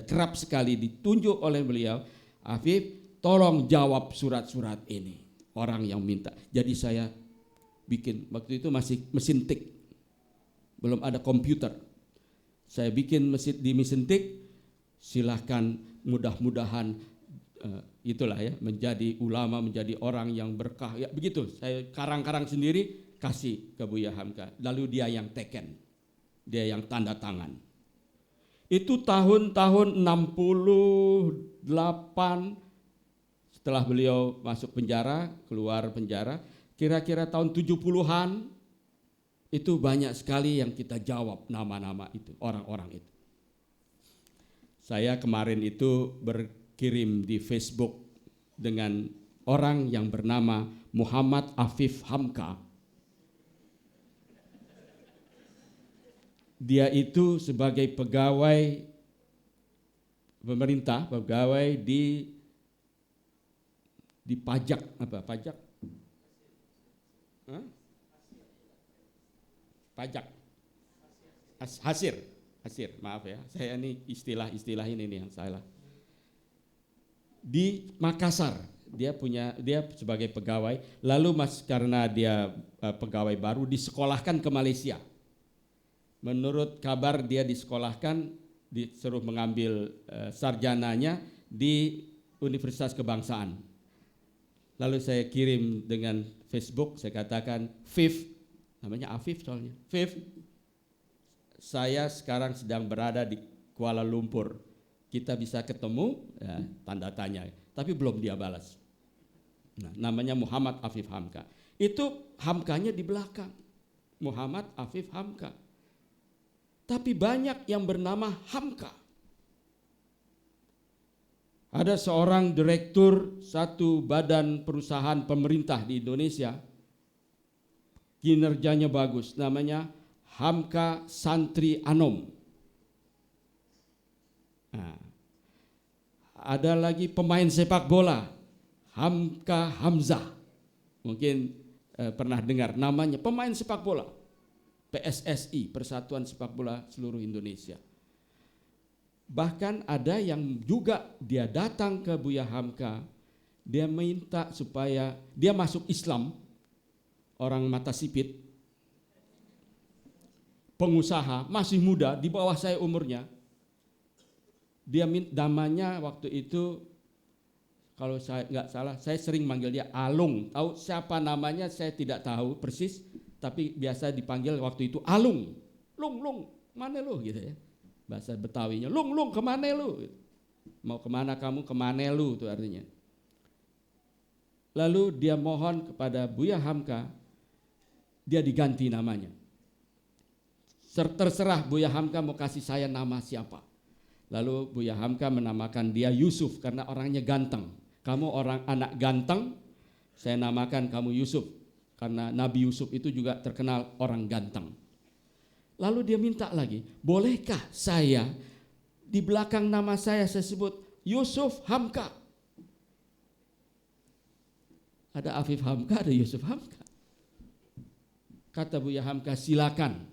kerap sekali ditunjuk oleh beliau, Afif, tolong jawab surat-surat ini. Orang yang minta. Jadi saya bikin, waktu itu masih mesin tik, belum ada komputer. Saya bikin di mesin tik, silahkan mudah-mudahan itulah ya, menjadi ulama, menjadi orang yang berkah. Ya begitu, saya karang-karang sendiri kasih ke Buya Hamka. Lalu dia yang teken, dia yang tanda tangan. Itu tahun-tahun 68 setelah beliau masuk penjara, keluar penjara, kira-kira tahun 70-an itu banyak sekali yang kita jawab nama-nama itu, orang-orang itu. Saya kemarin itu berkirim di Facebook dengan orang yang bernama Muhammad Afif Hamka. Dia itu sebagai pegawai pemerintah, pegawai di pajak, apa pajak? Pajak. Hasir, maaf ya. Saya ini istilah ini nih yang salah. Di Makassar, dia sebagai pegawai, lalu karena dia pegawai baru disekolahkan ke Malaysia. Menurut kabar dia disekolahkan, disuruh mengambil sarjananya di Universitas Kebangsaan. Lalu saya kirim dengan Facebook, saya katakan, Fif, namanya Afif soalnya, Fif, saya sekarang sedang berada di Kuala Lumpur, kita bisa ketemu, ya, tanda tanya, tapi belum dia balas. Nah, namanya Muhammad Afif Hamka. Itu Hamkanya di belakang, Muhammad Afif Hamka. Tapi banyak yang bernama Hamka. Ada seorang direktur satu badan perusahaan pemerintah di Indonesia, kinerjanya bagus, namanya Hamka Santri Anom. Nah, ada lagi pemain sepak bola, Hamka Hamzah. Mungkin pernah dengar namanya, pemain sepak bola. PSSI, Persatuan Sepak Bola Seluruh Indonesia. Bahkan ada yang juga dia datang ke Buya Hamka, dia minta supaya dia masuk Islam, orang mata sipit, pengusaha, masih muda, di bawah saya umurnya. Dia namanya waktu itu, kalau saya nggak salah, saya sering manggil dia Alung. Tahu siapa namanya saya tidak tahu persis, tapi biasa dipanggil waktu itu Alung. Lung, mana lu gitu ya. Bahasa Betawinya, Lung, kemana lu? Mau kemana kamu, kemana lu itu artinya. Lalu dia mohon kepada Buya Hamka, dia diganti namanya. Terserah Buya Hamka mau kasih saya nama siapa. Lalu Buya Hamka menamakan dia Yusuf karena orangnya ganteng. kamu orang anak ganteng, saya namakan kamu Yusuf. Karena Nabi Yusuf itu juga terkenal orang ganteng. Lalu dia minta lagi, bolehkah saya di belakang nama saya sebut Yusuf Hamka? Ada Afif Hamka, ada Yusuf Hamka. Kata Buya Hamka, silakan.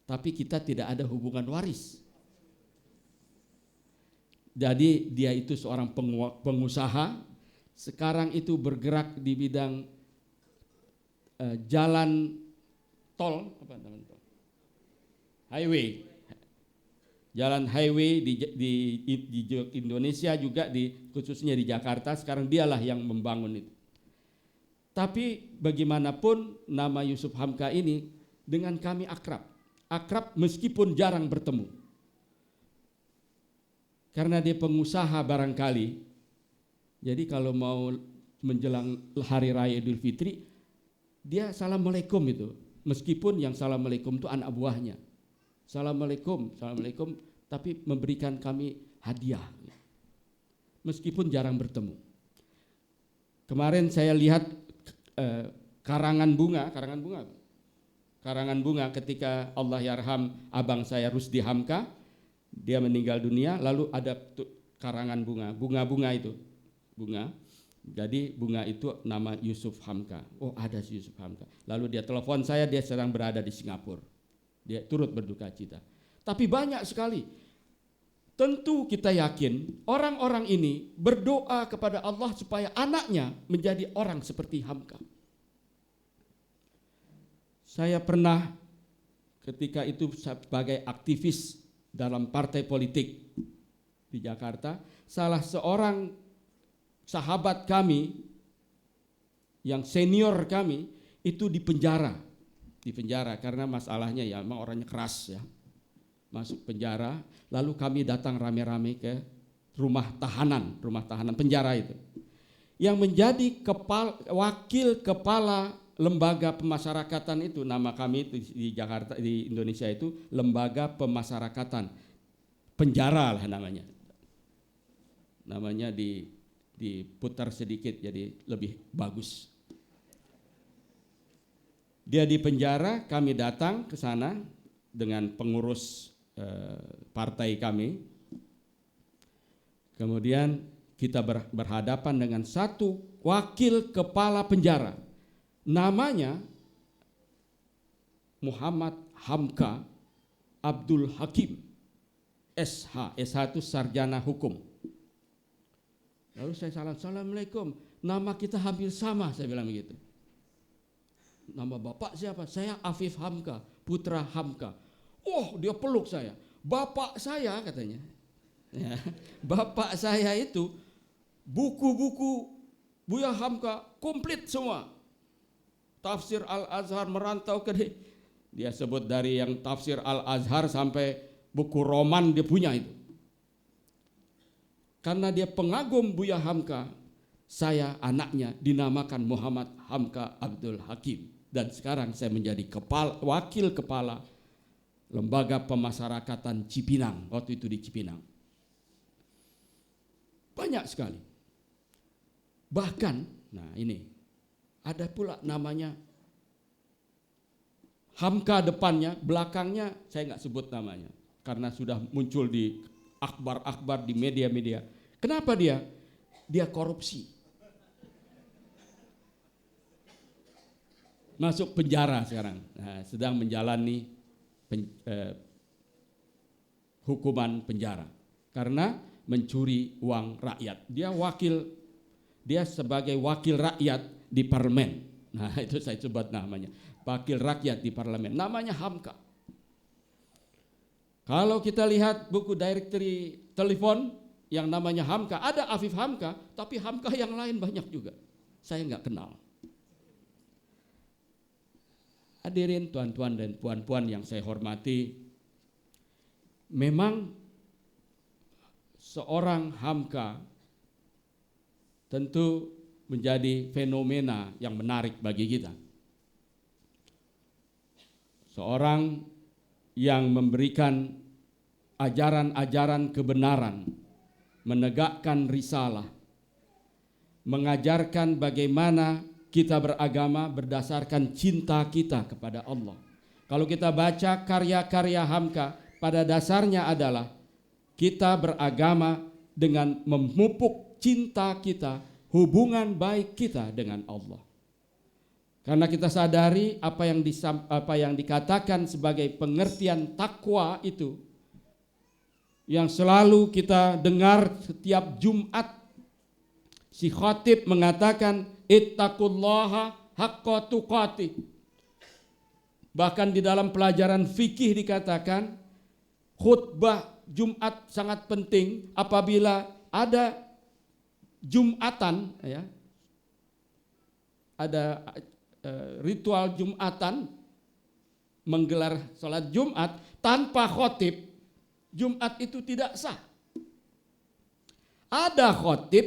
Tapi kita tidak ada hubungan waris. Jadi dia itu seorang pengusaha, sekarang itu bergerak di bidang jalan tol, highway, jalan highway di Indonesia juga, khususnya di Jakarta. Sekarang dialah yang membangun itu. Tapi bagaimanapun nama Yusuf Hamka ini dengan kami akrab meskipun jarang bertemu. Karena dia pengusaha barangkali, jadi kalau mau menjelang Hari Raya Idul Fitri, dia Assalamualaikum itu. Meskipun yang Assalamualaikum itu anak buahnya. Assalamualaikum, tapi memberikan kami hadiah. Meskipun jarang bertemu. Kemarin saya lihat karangan bunga ketika Allah yarham abang saya Rusdi Hamka, dia meninggal dunia, lalu ada karangan bunga itu. Jadi bunga itu nama Yusuf Hamka. Oh, ada si Yusuf Hamka. Lalu dia telepon saya, dia sedang berada di Singapura. Dia turut berduka cita. Tapi banyak sekali. Tentu kita yakin orang-orang ini berdoa kepada Allah supaya anaknya menjadi orang seperti Hamka. Saya pernah ketika itu sebagai aktivis dalam partai politik di Jakarta, salah seorang sahabat kami yang senior kami itu dipenjara karena masalahnya ya memang orangnya keras ya, masuk penjara. Lalu kami datang rame-rame ke rumah tahanan penjara itu, yang menjadi wakil kepala lembaga pemasyarakatan itu, nama kami itu di Jakarta, di Indonesia itu lembaga pemasyarakatan penjara lah namanya diputar sedikit jadi lebih bagus. Dia di penjara, kami datang ke sana dengan pengurus partai kami. Kemudian kita berhadapan dengan satu wakil kepala penjara. Namanya Muhammad Hamka Abdul Hakim, SH itu sarjana hukum. Lalu saya Assalamualaikum, nama kita hampir sama, saya bilang begitu. Nama bapak siapa? Saya Afif Hamka, putra Hamka. Oh, dia peluk saya. Bapak saya katanya. Ya, bapak saya itu buku-buku Buya Hamka komplit semua. Tafsir Al-Azhar, merantau ke dia sebut dari yang tafsir Al-Azhar sampai buku roman dia punya itu. Karena dia pengagum Buya Hamka, saya anaknya dinamakan Muhammad Hamka Abdul Hakim. Dan sekarang saya menjadi wakil kepala lembaga pemasyarakatan Cipinang, waktu itu di Cipinang. Banyak sekali. Bahkan, nah ini, ada pula namanya Hamka depannya, belakangnya saya nggak sebut namanya karena sudah muncul di akhbar-akhbar di media-media. Kenapa dia? Dia korupsi. Masuk penjara sekarang. Nah, sedang menjalani hukuman penjara karena mencuri uang rakyat. Dia sebagai wakil rakyat di parlemen. Nah, itu saya sebut namanya. Wakil rakyat di parlemen. Namanya Hamka. Kalau kita lihat buku directory telepon yang namanya Hamka, ada Afif Hamka, tapi Hamka yang lain banyak juga. Saya nggak kenal. Hadirin tuan-tuan dan puan-puan yang saya hormati, memang seorang Hamka tentu menjadi fenomena yang menarik bagi kita. Seorang yang memberikan ajaran-ajaran kebenaran, menegakkan risalah, mengajarkan bagaimana kita beragama berdasarkan cinta kita kepada Allah. Kalau kita baca karya-karya Hamka, pada dasarnya adalah kita beragama dengan memupuk cinta kita, hubungan baik kita dengan Allah. Karena kita sadari apa yang dikatakan sebagai pengertian takwa itu, yang selalu kita dengar setiap Jumat. Si khatib mengatakan ittaqullaha haqqa tuqatih. Bahkan di dalam pelajaran fikih dikatakan khutbah Jumat sangat penting apabila ada Jumatan, ya, ada ritual Jumatan, menggelar sholat Jumat tanpa khatib, Jumat itu tidak sah. Ada khatib,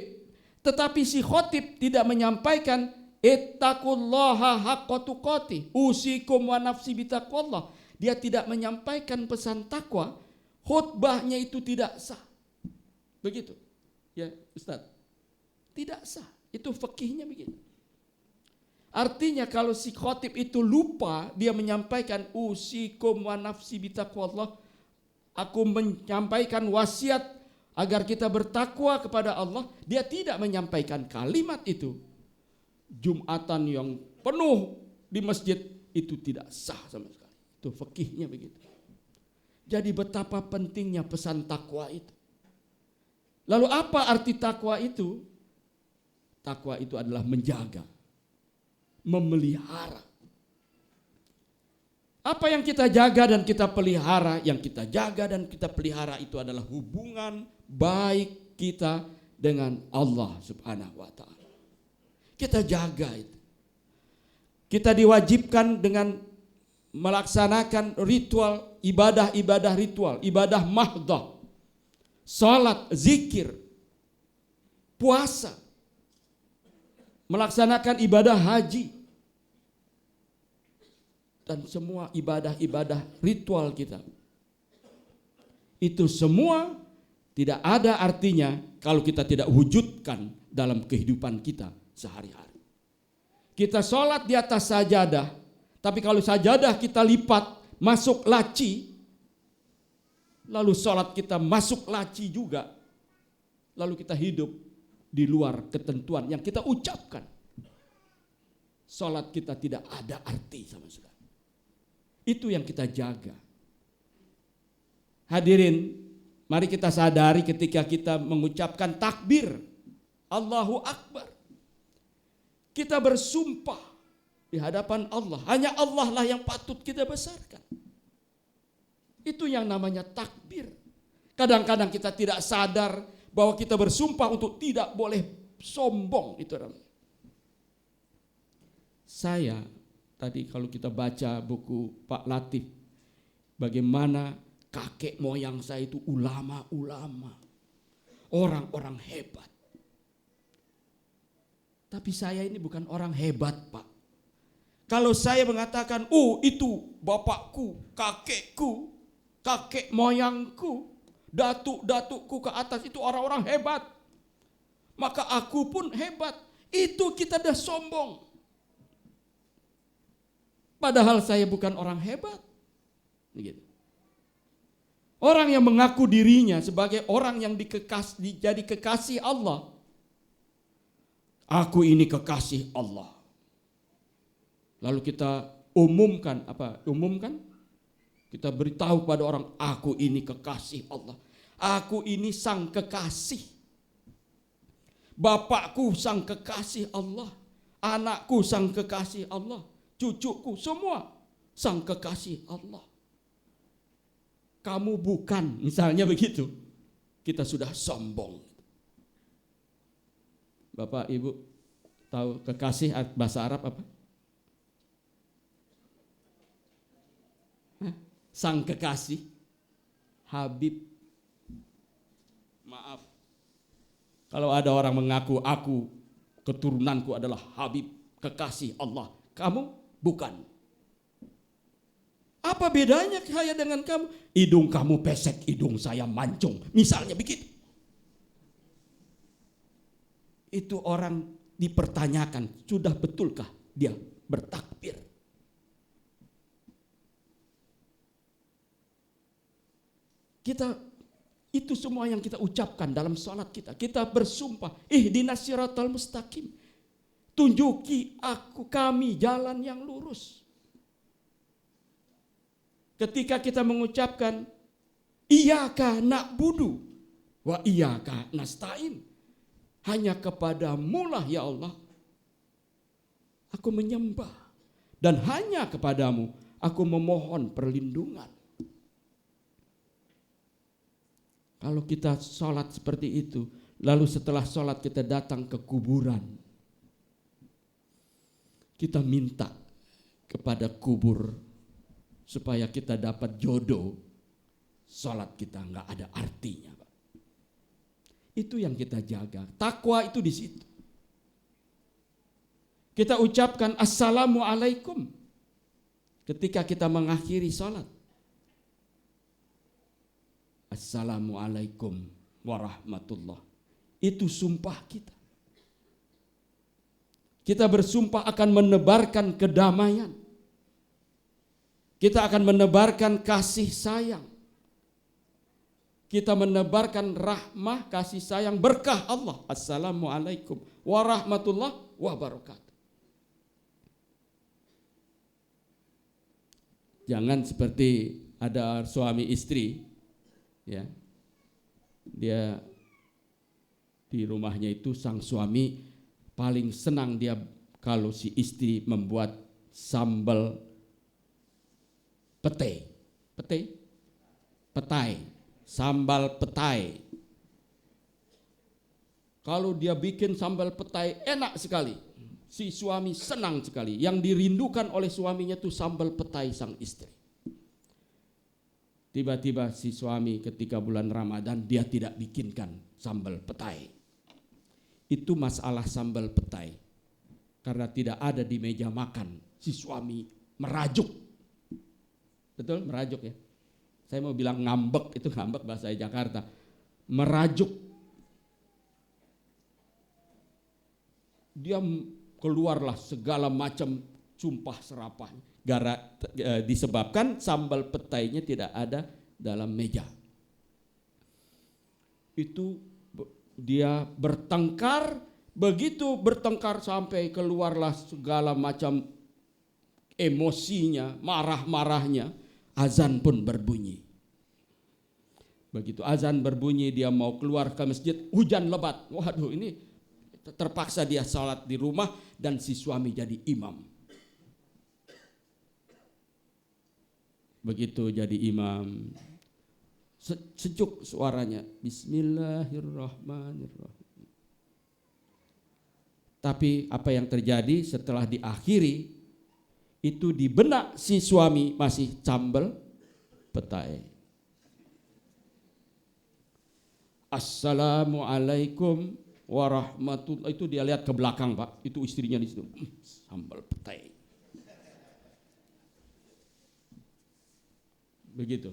tetapi si khatib tidak menyampaikan ittaqullaha haqqa tuqatih, usikum wa nafsi bitaqwallah. Dia tidak menyampaikan pesan takwa, khutbahnya itu tidak sah. Begitu. Ya, Ustaz. Tidak sah. Itu fikihnya begitu. Artinya kalau si khatib itu lupa, dia menyampaikan usikum wa nafsi bitaqwallah, aku menyampaikan wasiat agar kita bertakwa kepada Allah, dia tidak menyampaikan kalimat itu. Jumatan yang penuh di masjid itu tidak sah sama sekali. Itu fikihnya begitu. Jadi betapa pentingnya pesan takwa itu. Lalu apa arti takwa itu? Takwa itu adalah menjaga, memelihara. Apa yang kita jaga dan kita pelihara? Yang kita jaga dan kita pelihara itu adalah hubungan baik kita dengan Allah Subhanahu wa ta'ala. Kita jaga itu. Kita diwajibkan dengan melaksanakan ritual, ibadah ritual, ibadah mahdah, salat, zikir, puasa, melaksanakan ibadah haji, dan semua ibadah-ibadah ritual kita. Itu semua tidak ada artinya kalau kita tidak wujudkan dalam kehidupan kita sehari-hari. Kita sholat di atas sajadah, tapi kalau sajadah kita lipat masuk laci, lalu sholat kita masuk laci juga, lalu kita hidup di luar ketentuan yang kita ucapkan, sholat kita tidak ada arti sama sekali. Itu yang kita jaga. Hadirin, mari kita sadari ketika kita mengucapkan takbir, Allahu Akbar, kita bersumpah di hadapan Allah. Hanya Allah lah yang patut kita besarkan. Itu yang namanya takbir. Kadang-kadang kita tidak sadar bahwa kita bersumpah untuk tidak boleh sombong. Itu namanya. Saya tadi kalau kita baca buku Pak Latif, bagaimana kakek moyang saya itu ulama-ulama, orang-orang hebat. Tapi saya ini bukan orang hebat, Pak. Kalau saya mengatakan, itu bapakku, kakekku, kakek moyangku, datuk-datukku ke atas itu orang-orang hebat, maka aku pun hebat. Itu kita dah sombong. Padahal saya bukan orang hebat. Begitu. Orang yang mengaku dirinya sebagai orang yang jadi kekasih Allah. Aku ini kekasih Allah. Lalu kita umumkan apa? Umumkan? Kita beritahu pada orang, aku ini kekasih Allah. Aku ini sang kekasih. Bapakku sang kekasih Allah. Anakku sang kekasih Allah. Cucuku semua sang kekasih Allah. Kamu bukan, misalnya begitu. Kita sudah sombong. Bapak Ibu tahu kekasih bahasa Arab apa? Sang kekasih, Habib. Maaf, kalau ada orang mengaku aku keturunanku adalah Habib, kekasih Allah, kamu bukan. Apa bedanya saya dengan kamu? Hidung kamu pesek, hidung saya mancung, misalnya begitu. itu orang dipertanyakan, sudah betulkah dia bertakbir? Kita, itu semua yang kita ucapkan dalam sholat kita. Kita bersumpah, ihdinas siratal mustaqim. Tunjuki kami jalan yang lurus. Ketika kita mengucapkan, iyyaka na'budu wa iyyaka nasta'in. Hanya kepadamu lah ya Allah aku menyembah. Dan hanya kepadamu aku memohon perlindungan. Kalau kita sholat seperti itu, lalu setelah sholat kita datang ke kuburan, kita minta kepada kubur supaya kita dapat jodoh, sholat kita nggak ada artinya, Pak. Itu yang kita jaga. Takwa itu di situ. Kita ucapkan assalamualaikum ketika kita mengakhiri sholat. Assalamualaikum warahmatullah. Itu sumpah kita. Kita bersumpah akan menebarkan kedamaian. Kita akan menebarkan kasih sayang. Kita menebarkan rahmah, kasih sayang, berkah Allah. Assalamualaikum warahmatullah wabarakatuh. Jangan seperti ada suami istri, ya, dia di rumahnya itu sang suami paling senang dia kalau si istri membuat sambal petai, sambal petai. Kalau dia bikin sambal petai enak sekali, si suami senang sekali. Yang dirindukan oleh suaminya itu sambal petai sang istri. Tiba-tiba si suami ketika bulan Ramadan dia tidak bikinkan sambal petai. Itu masalah sambal petai. Karena tidak ada di meja makan, si suami merajuk. Betul? Merajuk ya. Saya mau bilang ngambek, itu ngambek bahasa Jakarta. Merajuk. Dia keluarlah segala macam sumpah serapah. Disebabkan sambal petainya tidak ada dalam meja. Itu dia bertengkar, begitu bertengkar sampai keluarlah segala macam emosinya, marah-marahnya, azan pun berbunyi. Begitu azan berbunyi dia mau keluar ke masjid, hujan lebat. Waduh, ini terpaksa dia salat di rumah dan si suami jadi imam. Begitu jadi imam, sejuk suaranya, Bismillahirrahmanirrahim. Tapi apa yang terjadi setelah diakhiri, itu di benak si suami masih sambal petai. Assalamualaikum warahmatullahi. Itu dia lihat ke belakang, Pak. Itu istrinya di situ, sambal petai. Begitu.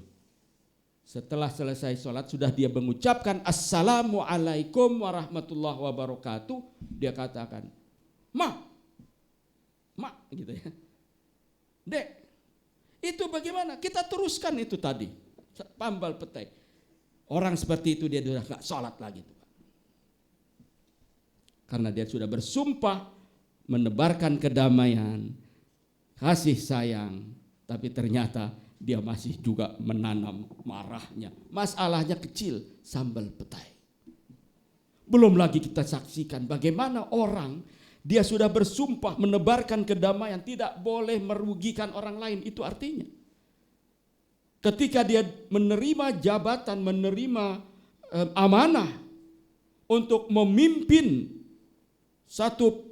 Setelah selesai sholat, sudah dia mengucapkan Assalamualaikum warahmatullahi wabarakatuh. Dia katakan, Ma, gitu ya. Dek, itu bagaimana? Kita teruskan itu tadi, sambal petai. Orang seperti itu dia sudah gak sholat lagi. Karena dia sudah bersumpah menebarkan kedamaian, kasih sayang, tapi ternyata dia masih juga menanam marahnya. Masalahnya kecil, sambal petai. Belum lagi kita saksikan bagaimana orang, dia sudah bersumpah menebarkan kedamaian, tidak boleh merugikan orang lain. Itu artinya ketika dia menerima jabatan, menerima amanah untuk memimpin satu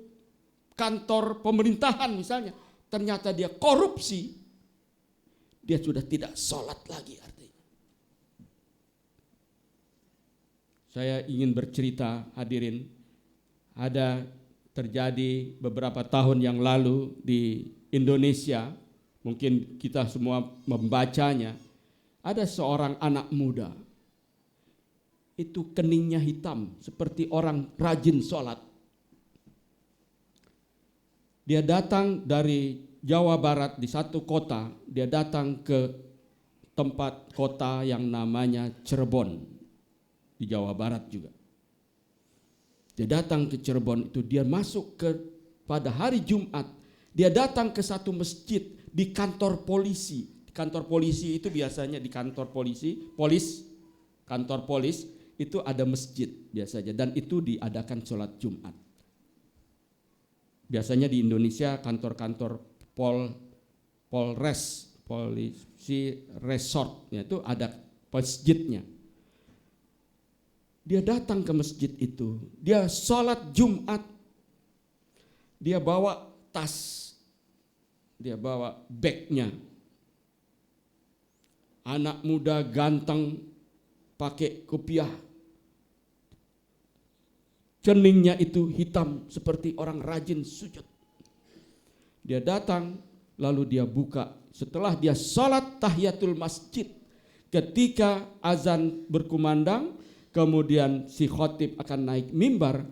kantor pemerintahan misalnya, ternyata dia korupsi, dia sudah tidak sholat lagi artinya. Saya ingin bercerita, hadirin, ada terjadi beberapa tahun yang lalu di Indonesia, mungkin kita semua membacanya, ada seorang anak muda, itu keningnya hitam seperti orang rajin sholat, Dia datang dari Jawa Barat di satu kota, dia datang ke tempat kota yang namanya Cirebon di Jawa Barat juga. Dia datang ke Cirebon itu, dia masuk pada hari Jumat, dia datang ke satu masjid di kantor polisi. Kantor polisi itu biasanya di kantor kantor polis itu ada masjid biasanya, dan itu diadakan sholat Jumat. Biasanya di Indonesia kantor-kantor polres, polisi resort, itu ada masjidnya. Dia datang ke masjid itu, dia sholat Jumat, dia bawa tas, dia bawa bagnya. Anak muda ganteng pakai kopiah, ceningnya itu hitam seperti orang rajin sujud. Dia datang, lalu dia buka. Setelah dia sholat tahiyatul masjid, ketika azan berkumandang, kemudian si khotib akan naik mimbar,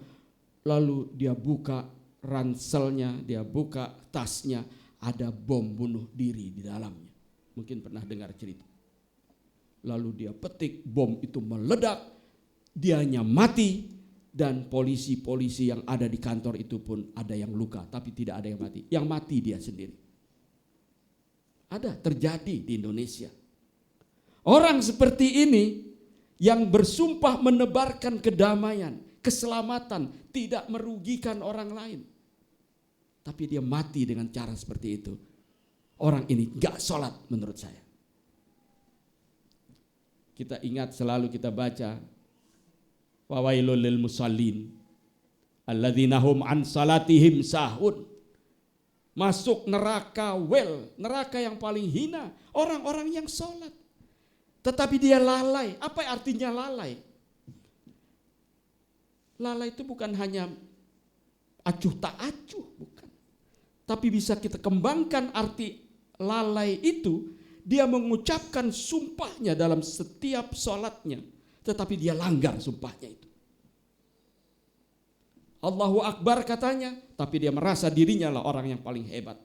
lalu dia buka ranselnya, dia buka tasnya, ada bom bunuh diri di dalamnya. Mungkin pernah dengar cerita. Lalu dia petik, bom itu meledak, dianya mati. Dan polisi-polisi yang ada di kantor itu pun ada yang luka, tapi tidak ada yang mati. Yang mati dia sendiri. Ada terjadi di Indonesia. Orang seperti ini yang bersumpah menebarkan kedamaian, keselamatan, tidak merugikan orang lain. Tapi dia mati dengan cara seperti itu. Orang ini gak sholat menurut saya. Kita ingat selalu kita baca, Wawailul lil musallin alladzina hum an salatihim sahun. Masuk neraka neraka yang paling hina, orang-orang yang sholat tetapi dia lalai. Apa artinya lalai? Lalai itu bukan hanya acuh tak acuh, bukan. Tapi bisa kita kembangkan arti lalai itu, dia mengucapkan sumpahnya dalam setiap sholatnya, tetapi dia langgar sumpahnya itu. Allahu Akbar katanya, tapi dia merasa dirinya lah orang yang paling hebat.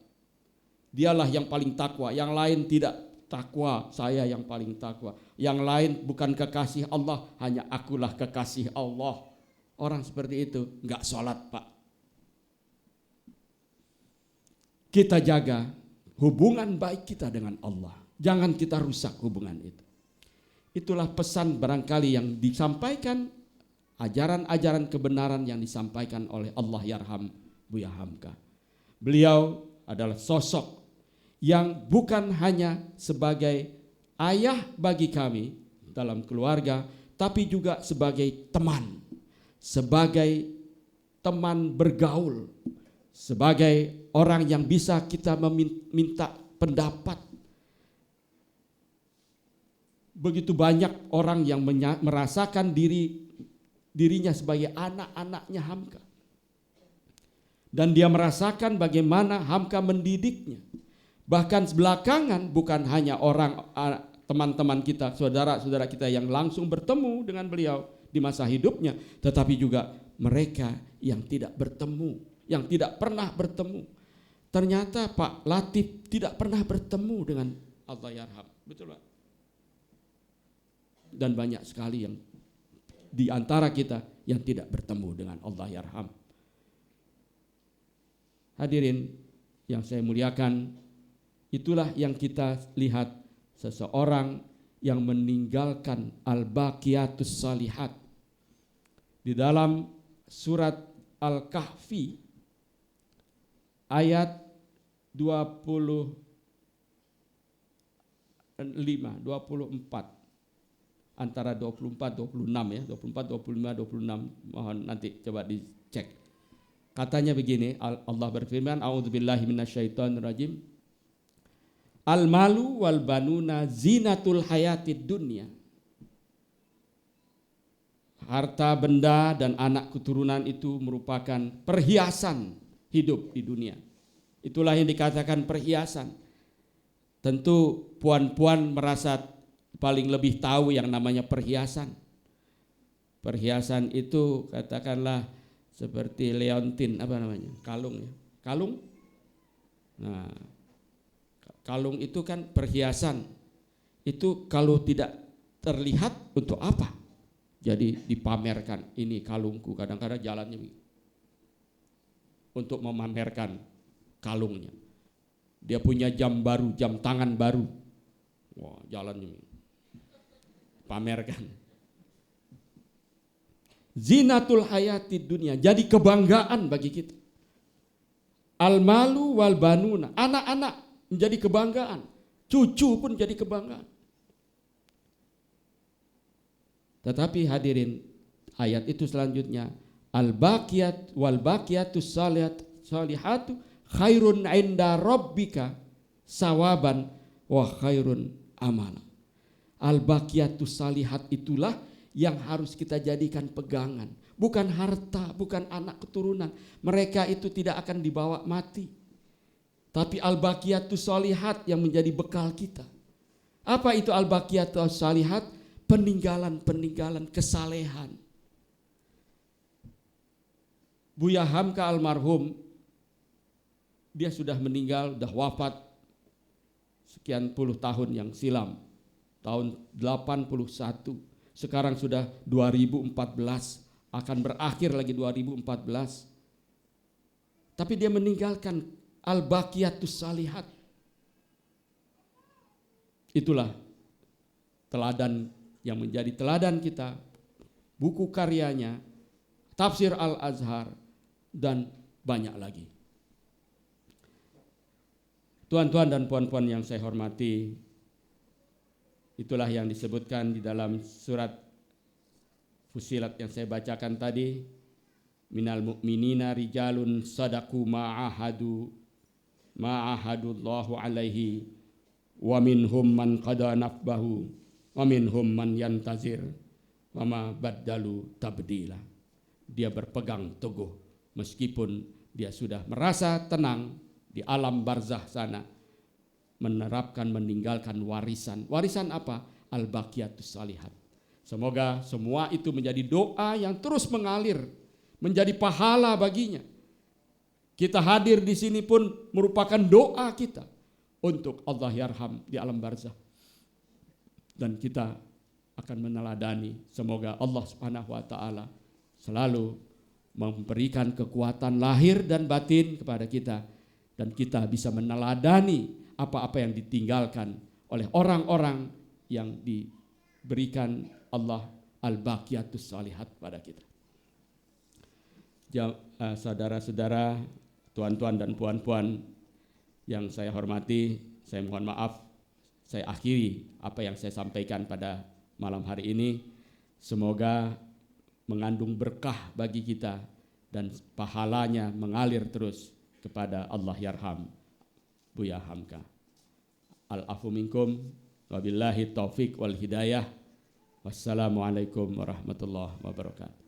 Dialah yang paling takwa, yang lain tidak takwa, saya yang paling takwa. Yang lain bukan kekasih Allah, hanya akulah kekasih Allah. Orang seperti itu enggak sholat, Pak. Kita jaga hubungan baik kita dengan Allah. Jangan kita rusak hubungan itu. Itulah pesan barangkali yang disampaikan, ajaran-ajaran kebenaran yang disampaikan oleh Allah Yarham Buya Hamka. Beliau adalah sosok yang bukan hanya sebagai ayah bagi kami dalam keluarga, tapi juga sebagai teman bergaul, sebagai orang yang bisa kita meminta pendapat. Begitu banyak orang yang merasakan dirinya sebagai anak-anaknya Hamka. Dan dia merasakan bagaimana Hamka mendidiknya. Bahkan belakangan bukan hanya teman-teman kita, saudara-saudara kita yang langsung bertemu dengan beliau di masa hidupnya, tetapi juga mereka yang tidak bertemu, yang tidak pernah bertemu. Ternyata Pak Latif tidak pernah bertemu dengan Allah Yarham. Betul Pak? Dan banyak sekali yang di antara kita yang tidak bertemu dengan Allah Yarham. Hadirin yang saya muliakan, itulah yang kita lihat, seseorang yang meninggalkan al-baqiyatus salihat. Di dalam surat Al-Kahfi ayat 24 antara 24-26 ya, 24-25-26, mohon nanti coba dicek. Katanya begini, Allah berfirman, a'udzubillahi minasyaitonirrajim, al-malu wal banuna zinatul hayatid dunya. Harta benda dan anak keturunan itu merupakan perhiasan hidup di dunia. Itulah yang dikatakan perhiasan. Tentu puan-puan merasa paling lebih tahu yang namanya perhiasan. Perhiasan itu katakanlah seperti leontin, apa namanya? Kalung ya. Kalung Nah, kalung itu kan perhiasan. Itu kalau tidak terlihat untuk apa? Jadi dipamerkan, ini kalungku. Kadang-kadang jalannya untuk memamerkan kalungnya. Dia punya jam baru, jam tangan baru. Wah, jalannya pamerkan. Zinatul hayati dunia, jadi kebanggaan bagi kita. Al-malu wal banuna, anak-anak menjadi kebanggaan, cucu pun jadi kebanggaan. Tetapi hadirin, ayat itu selanjutnya, al-baqiyat wal baqiyatus salihatu khairun inda rabbika sawaban wa khairun amala. Al-baqiyatus salihat itulah yang harus kita jadikan pegangan. Bukan harta, bukan anak keturunan. Mereka itu tidak akan dibawa mati. Tapi al-baqiyatus salihat yang menjadi bekal kita. Apa itu al-baqiyatus salihat? Peninggalan-peninggalan kesalehan. Buya Hamka almarhum, dia sudah meninggal, sudah wafat sekian puluh tahun yang silam. Tahun 81. Sekarang sudah 2014, akan berakhir lagi 2014. Tapi dia meninggalkan al-baqiyatus salihat. Itulah teladan yang menjadi teladan kita, buku karyanya, tafsir Al-Azhar, dan banyak lagi. Tuan-tuan dan puan-puan yang saya hormati, itulah yang disebutkan di dalam surat Fussilat yang saya bacakan tadi. Minal mu'minina rijalun sadaku ma'ahadullahu alaihi wa minhum man qada nafbahu wa minhum man yantazir wa ma baddalu tabdila. Dia berpegang teguh meskipun dia sudah merasa tenang di alam barzah sana, menerapkan, meninggalkan warisan. Warisan apa? Al-baqiyatus salihat. Semoga semua itu menjadi doa yang terus mengalir, menjadi pahala baginya. Kita hadir di sini pun merupakan doa kita untuk Allah yarham di alam barzah. Dan kita akan meneladani, semoga Allah Subhanahu wa taala selalu memberikan kekuatan lahir dan batin kepada kita, dan kita bisa meneladani apa-apa yang ditinggalkan oleh orang-orang yang diberikan Allah al-baqiyatus salihat pada kita. Saudara-saudara, tuan-tuan dan puan-puan yang saya hormati, saya mohon maaf, saya akhiri apa yang saya sampaikan pada malam hari ini. Semoga mengandung berkah bagi kita dan pahalanya mengalir terus kepada Allah yarham Buya Hamka. Al-afu minkum wabillahi taufik wal hidayah. Wassalamualaikum warahmatullahi wabarakatuh.